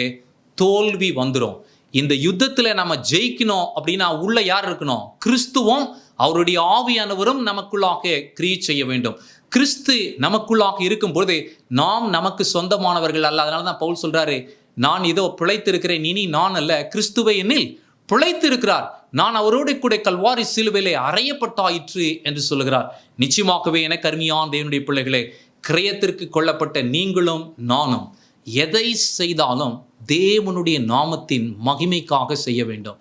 தோல்வி வந்துடும். இந்த யுத்தத்தில் நம்ம ஜெயிக்கணும் அப்படின்னா உள்ள யார் இருக்கணும்? கிறிஸ்துவும் அவருடைய ஆவியானவரும் நமக்குள்ளாக கிரியை செய்ய வேண்டும். கிறிஸ்து நமக்குள்ளாக இருக்கும் பொழுது நாம் நமக்கு சொந்தமானவர்கள் அல்ல. அதனால தான் பவுல் சொல்றாரு, நான் இதோ பிழைத்திருக்கிறேன், இனி நான் அல்ல, கிறிஸ்துவே என்னில் பிழைத்திருக்கிறார், நான் அவரோடு கூட கல்வாரி சிலுவையிலே அறையப்பட்டாயிற்று என்று சொல்லுகிறார். நிச்சயமாகவே எனக்கு அருமையான தேவனுடைய பிள்ளைகளே, கிரயத்திற்கு கொள்ளப்பட்ட நீங்களும் நானும் எதை செய்தாலும் தேவனுடைய நாமத்தின் மகிமைக்காக செய்ய வேண்டும்.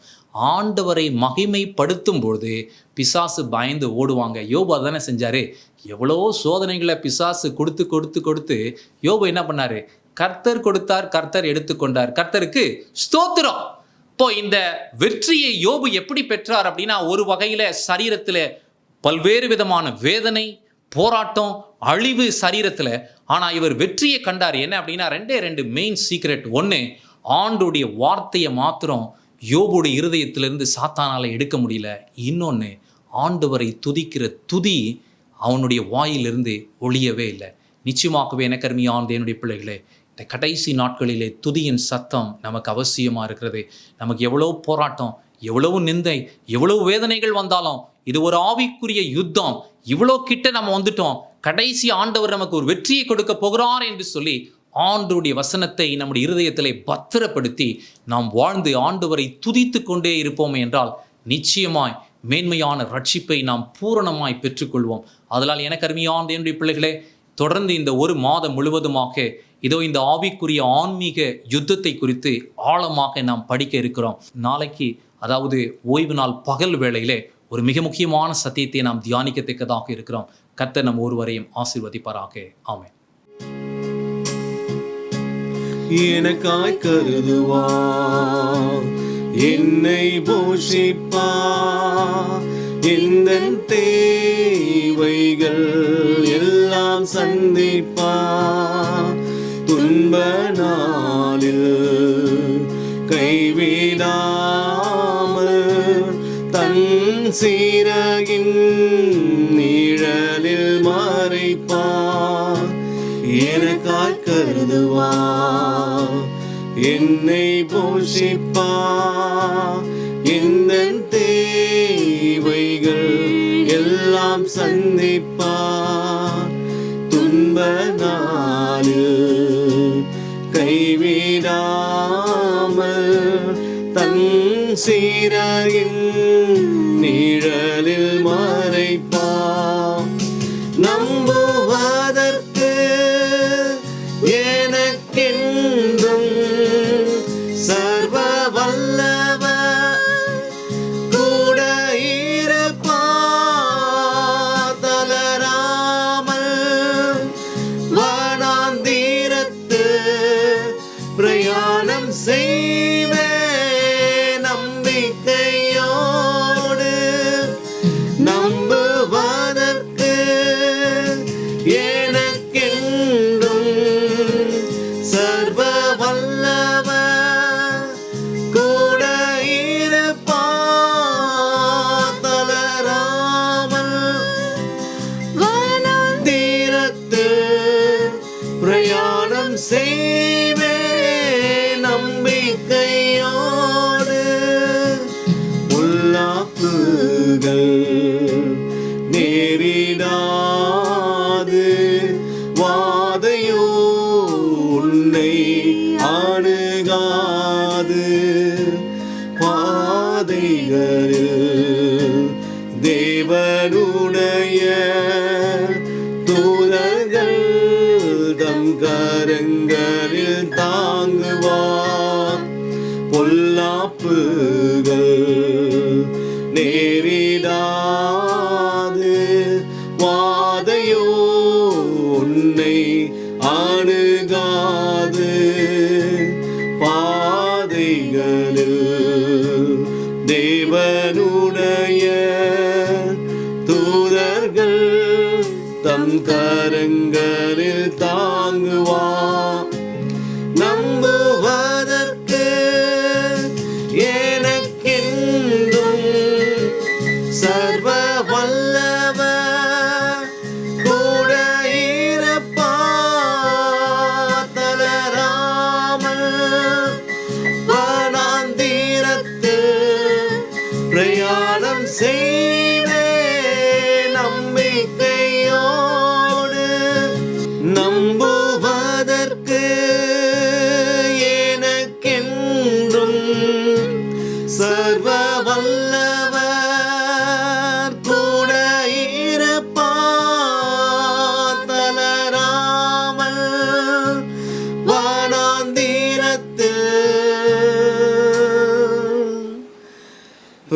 ஆண்டவரை மகிமைப்படுத்தும் பொழுது பிசாசு பயந்து ஓடுவாங்க. யோபு அதானே செஞ்சாரு. எவ்வளோ சோதனைகளை பிசாசு கொடுத்து கொடுத்து கொடுத்து யோபு என்ன பண்ணாரு? கர்த்தர் கொடுத்தார், கர்த்தர் எடுத்துக்கொண்டார், கர்த்தருக்கு ஸ்தோத்திரம். இப்போ இந்த வெற்றியை யோபு எப்படி பெற்றார் அப்படின்னா, ஒரு வகையில சரீரத்தில் பல்வேறு விதமான வேதனை, போராட்டம், அழிவு சரீரத்தில். ஆனால் இவர் வெற்றியை கண்டார். என்ன அப்படின்னா, ரெண்டு மெயின் சீக்ரெட். ஒன்று, ஆண்டுடைய வார்த்தையை மாத்திரம் யோபுடைய இருதயத்திலிருந்து சாத்தானால எடுக்க முடியல. இன்னொன்று, ஆண்டவரை துதிக்கிற துதி அவனுடைய வாயிலிருந்து ஒழியவே இல்லை. நிச்சயமாகவே எனக்கு அருமையான தேவனுடைய பிள்ளைகளே, இந்த கடைசி நாட்களிலே துதியின் சத்தம் நமக்கு அவசியமாக இருக்கிறது. நமக்கு எவ்வளோ போராட்டம், எவ்வளவு நிந்தை, எவ்வளவு வேதனைகள் வந்தாலும் இது ஒரு ஆவிக்குரிய யுத்தம். இவ்வளோ கிட்ட நம்ம வந்துட்டோம், கடைசி ஆண்டவர் நமக்கு ஒரு வெற்றியை கொடுக்க போகிறார் என்று சொல்லி ஆண்டவருடைய வசனத்தை நம்முடைய இருதயத்திலே பத்திரப்படுத்தி நாம் வாழ்ந்து ஆண்டவரை துதித்து கொண்டே இருப்போம் என்றால் நிச்சயமாய் மேன்மையான ரட்சிப்பை நாம் பூரணமாய் பெற்றுக்கொள்வோம். அதனால் எனக்கு அருமையான என்னுடைய பிள்ளைகளே, தொடர்ந்து இந்த ஒரு மாதம் முழுவதுமாக இதோ இந்த ஆவிக்குரிய ஆன்மீக யுத்தத்தை குறித்து ஆழமாக நாம் படிக்க இருக்கிறோம். நாளைக்கு, அதாவது ஓய்வு நாள் பகல் வேளையிலே ஒரு மிக முக்கியமான சத்தியத்தை நாம் தியானிக்கத்தக்கதாக இருக்கிறோம். கர்த்தர் நம் ஒருவரையும் ஆசீர்வதிப்பாராக. ஆமென். எனக்காய் கருதுவார், என்னை போஷிப்பார், எந்த தேவைகள் எல்லாம் சந்திப்பார், துன்ப நாளில் கைவிடாமல் தன் சீரகின் நிழலில் மறைப்பார். எனக்காய் கருதுவார், என்னை போஷிப்பார், எந்த தேவைகள் எல்லாம் சந்திப்பார், துன்ப நாளில் கைவிடாமல் தன் சீரகின் நிழலில் மறைப்பார். நம்புவதற்கு எனக்கென்றும் சர்வ வல்லவர் கூட இருப்பார். தளராமல் வனாந்திரத்து பிரயாணம் செய்வே நம்பிக்கையோடு. நம்புவதற்கு எனக்கென்றும் சர்வ வல்லவர் கூட இருப்பார். தளராமல் வனாந்திரத்து பிரயாணம் செய்வே நம்பிக்கையோடு. பொல்லாப்புகள் நேரிடாது, வாதையோ உன்னை அணுகாது. பாதைகளில் தேவனுடைய தூதர்கள் தம் கரங்களில் தாங்குவார். பொல்லாப்புகள் நேரிடாது, வாதையோ உன்னை அணுகாது. பாதைகளில் தேவனுடைய தூதர்கள் தம் கரங்களில் தாங்குவார். நம்புவதற்கு எனக்கென்றும் சர்வ வல்லவர் கூட இருப்பார். தளராமல் வனாந்திரத்து பிரயாணம் செய்வே நம்பிக்கையோடு.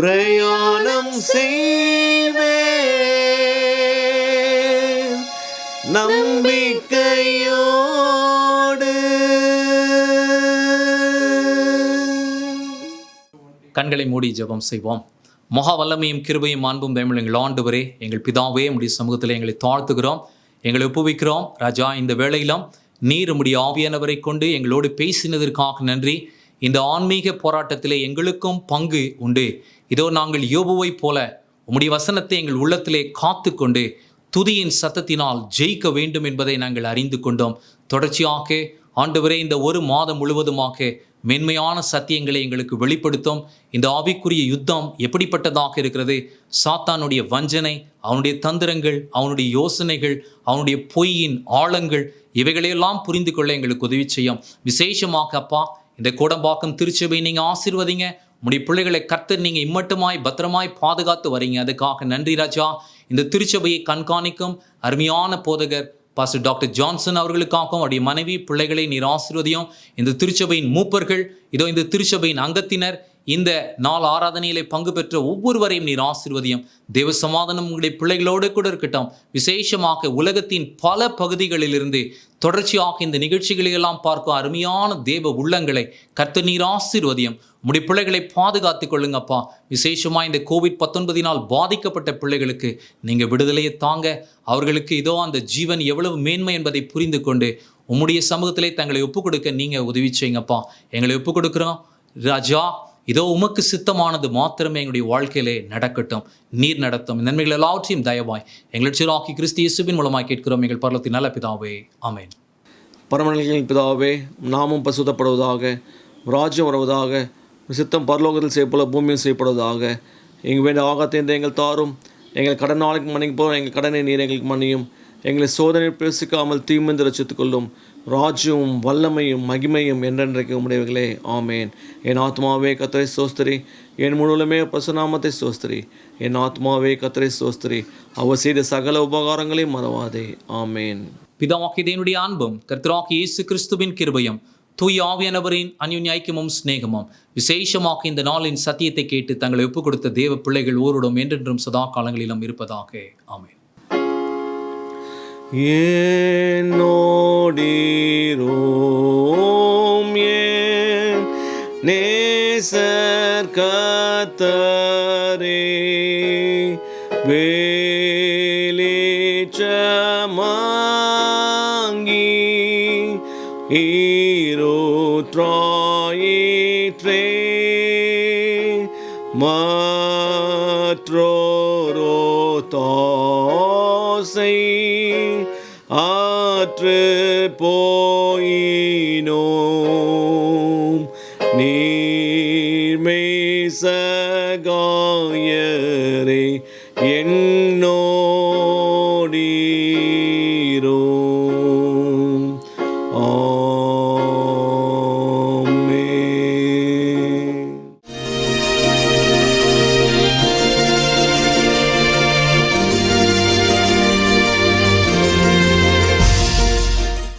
பிரயாணம் செய்வேன் நம்பிக்கையோடு. கண்களை மூடி ஜெபம் செய்வோம். மகா வல்லமையும் கிருபையும் அன்பும் தயவும் எங்கள் ஆண்டவரே, எங்கள் பிதாவே, உம்முடைய சமூகத்தில் எங்களை தாழ்த்துகிறோம், எங்களை ஒப்புவிக்கிறோம். ராஜா, இந்த வேளையிலும் நீர் உம்முடைய ஆவியானவரை கொண்டு எங்களோடு பேசினதற்காக நன்றி. இந்த ஆன்மீக போராட்டத்திலே எங்களுக்கும் பங்கு உண்டு. இதோ நாங்கள் யோபுவை போல உம்முடைய வசனத்தை எங்கள் உள்ளத்திலே காத்து கொண்டு துதியின் சத்தத்தினால் ஜெயிக்க வேண்டும் என்பதை நாங்கள் அறிந்து கொண்டோம். தொடர்ச்சியாக ஆண்டவரே, இந்த ஒரு மாதம் முழுவதுமாக மென்மையான சத்தியங்களை எங்களுக்கு வெளிப்படுத்தும். இந்த ஆவிக்குரிய யுத்தம் எப்படிப்பட்டதாக இருக்கிறது? சாத்தானுடைய வஞ்சனை, அவனுடைய தந்திரங்கள், அவனுடைய யோசனைகள், அவனுடைய பொய்யின் ஆழங்கள், இவைகளையெல்லாம் புரிந்து கொள்ள எங்களுக்கு உதவி செய்யும். விசேஷமாக அப்பா, இந்த கோடம்பாக்கம் திருச்சபை நீங்கள் ஆசீர்வதிங்க. உம்முடைய பிள்ளைகளை கர்த்தர் நீங்கள் இம்மட்டுமாய் பத்திரமாய் பாதுகாத்து வரீங்க. அதுக்காக நன்றி ராஜா. இந்த திருச்சபையை கண்காணிக்கும் அருமையான போதகர் பாஸ்டர் டாக்டர் ஜான்சன் அவர்களுக்காகவும் அவருடைய மனைவி பிள்ளைகளை நீர் ஆசீர்வதியும். இந்த திருச்சபையின் மூப்பர்கள், இதோ இந்த திருச்சபையின் அங்கத்தினர், இந்த நாள் ஆராதனையிலே பங்கு பெற்ற ஒவ்வொருவரையும் நீர் ஆசீர்வதியும். தேவ சமாதானம் உங்களுடைய பிள்ளைகளோடு கூட இருக்கட்டும். விசேஷமாக உலகத்தின் பல பகுதிகளிலிருந்து தொடர்ச்சியாக இந்த நிகழ்ச்சிகளெல்லாம் பார்க்கும் அருமையான தேவ உள்ளங்களை கர்த்தர் நீர் ஆசீர்வதியும். உம்முடைய பிள்ளைகளை பாதுகாத்துக் கொள்ளுங்கப்பா. விசேஷமாக இந்த COVID-19 பாதிக்கப்பட்ட பிள்ளைகளுக்கு நீங்கள் விடுதலையை தாங்க. அவர்களுக்கு இதோ அந்த ஜீவன் எவ்வளவு மேன்மை என்பதை புரிந்து கொண்டு உம்முடைய சமூகத்திலே தங்களை ஒப்புக் கொடுக்க நீங்கள் உதவி செய்யுங்கப்பா. எங்களை ஒப்புக் கொடுக்குறோம் ராஜா. இதோ உமக்கு சித்தமானது மாத்திரமே எங்களுடைய வாழ்க்கையிலே நடக்கட்டும். நீர் நடத்தும் நன்மைகள் எல்லாவற்றையும் தயவாய் எங்கள் சிறாக்கி கிறிஸ்து இயேசுவின் மூலமாக கேட்கிறோம் எங்கள் பரலோகத்தின் நல்ல பிதாவே, ஆமென். பரமநிலைகளின் பிதாவே, நாமும் பரிசுத்தப்படுவதாக, ராஜ்யம் வருவதாக, சித்தம் பரலோகத்தில் செய்யப்போல பூமியில் செய்யப்படுவதாக. எங்கள் வேண்டிய ஆகாத்தை எங்கள் தாரும். எங்கள் கடன் நாளைக்கு மன்னிக்கு போகிறோம். எங்கள் கடனை நீர் எங்களுக்கு மன்னியும். எங்களை சோதனை பிரசிக்காமல் தீமிந்து ரசித்துக் கொள்ளும். ராஜ்யமும் வல்லமையும் மகிமையும் என்றென்றைக்கு உம்முடையவைகளே, ஆமேன். என் ஆத்மாவே கர்த்தரை ஸ்தோத்திரி, என் முழுவதுமே பரிசுநாமத்தை ஸ்தோத்திரி. என் ஆத்மாவே கர்த்தரை ஸ்தோத்திரி, அவர் செய்த சகல உபகாரங்களையும் மறவாதே, ஆமேன். பிதாவாகிய தேவனுடைய அன்பும் கர்த்தராகிய இயேசு கிறிஸ்துவின் கிருபையும் தூய ஆவியானவரின் அன்யோன்ய ஐக்கியமும் சிநேகமும் விசேஷமாக இந்த நாளின் சத்தியத்தை கேட்டு தங்களை ஒப்புக் கொடுத்த தேவ பிள்ளைகள் ஓரிடம் என்றென்றும் சதா காலங்களிலும் இருப்பதாக, ஆமென். என்னோடீரோம் என் நேசர் கர்த்தரே, வெளிச்சமாங்கி ஈரோத்ராயிற்றே, மற்றொரு தாசை ஆற்று போயினோம், நீர்மை சகாயரே என்னோடி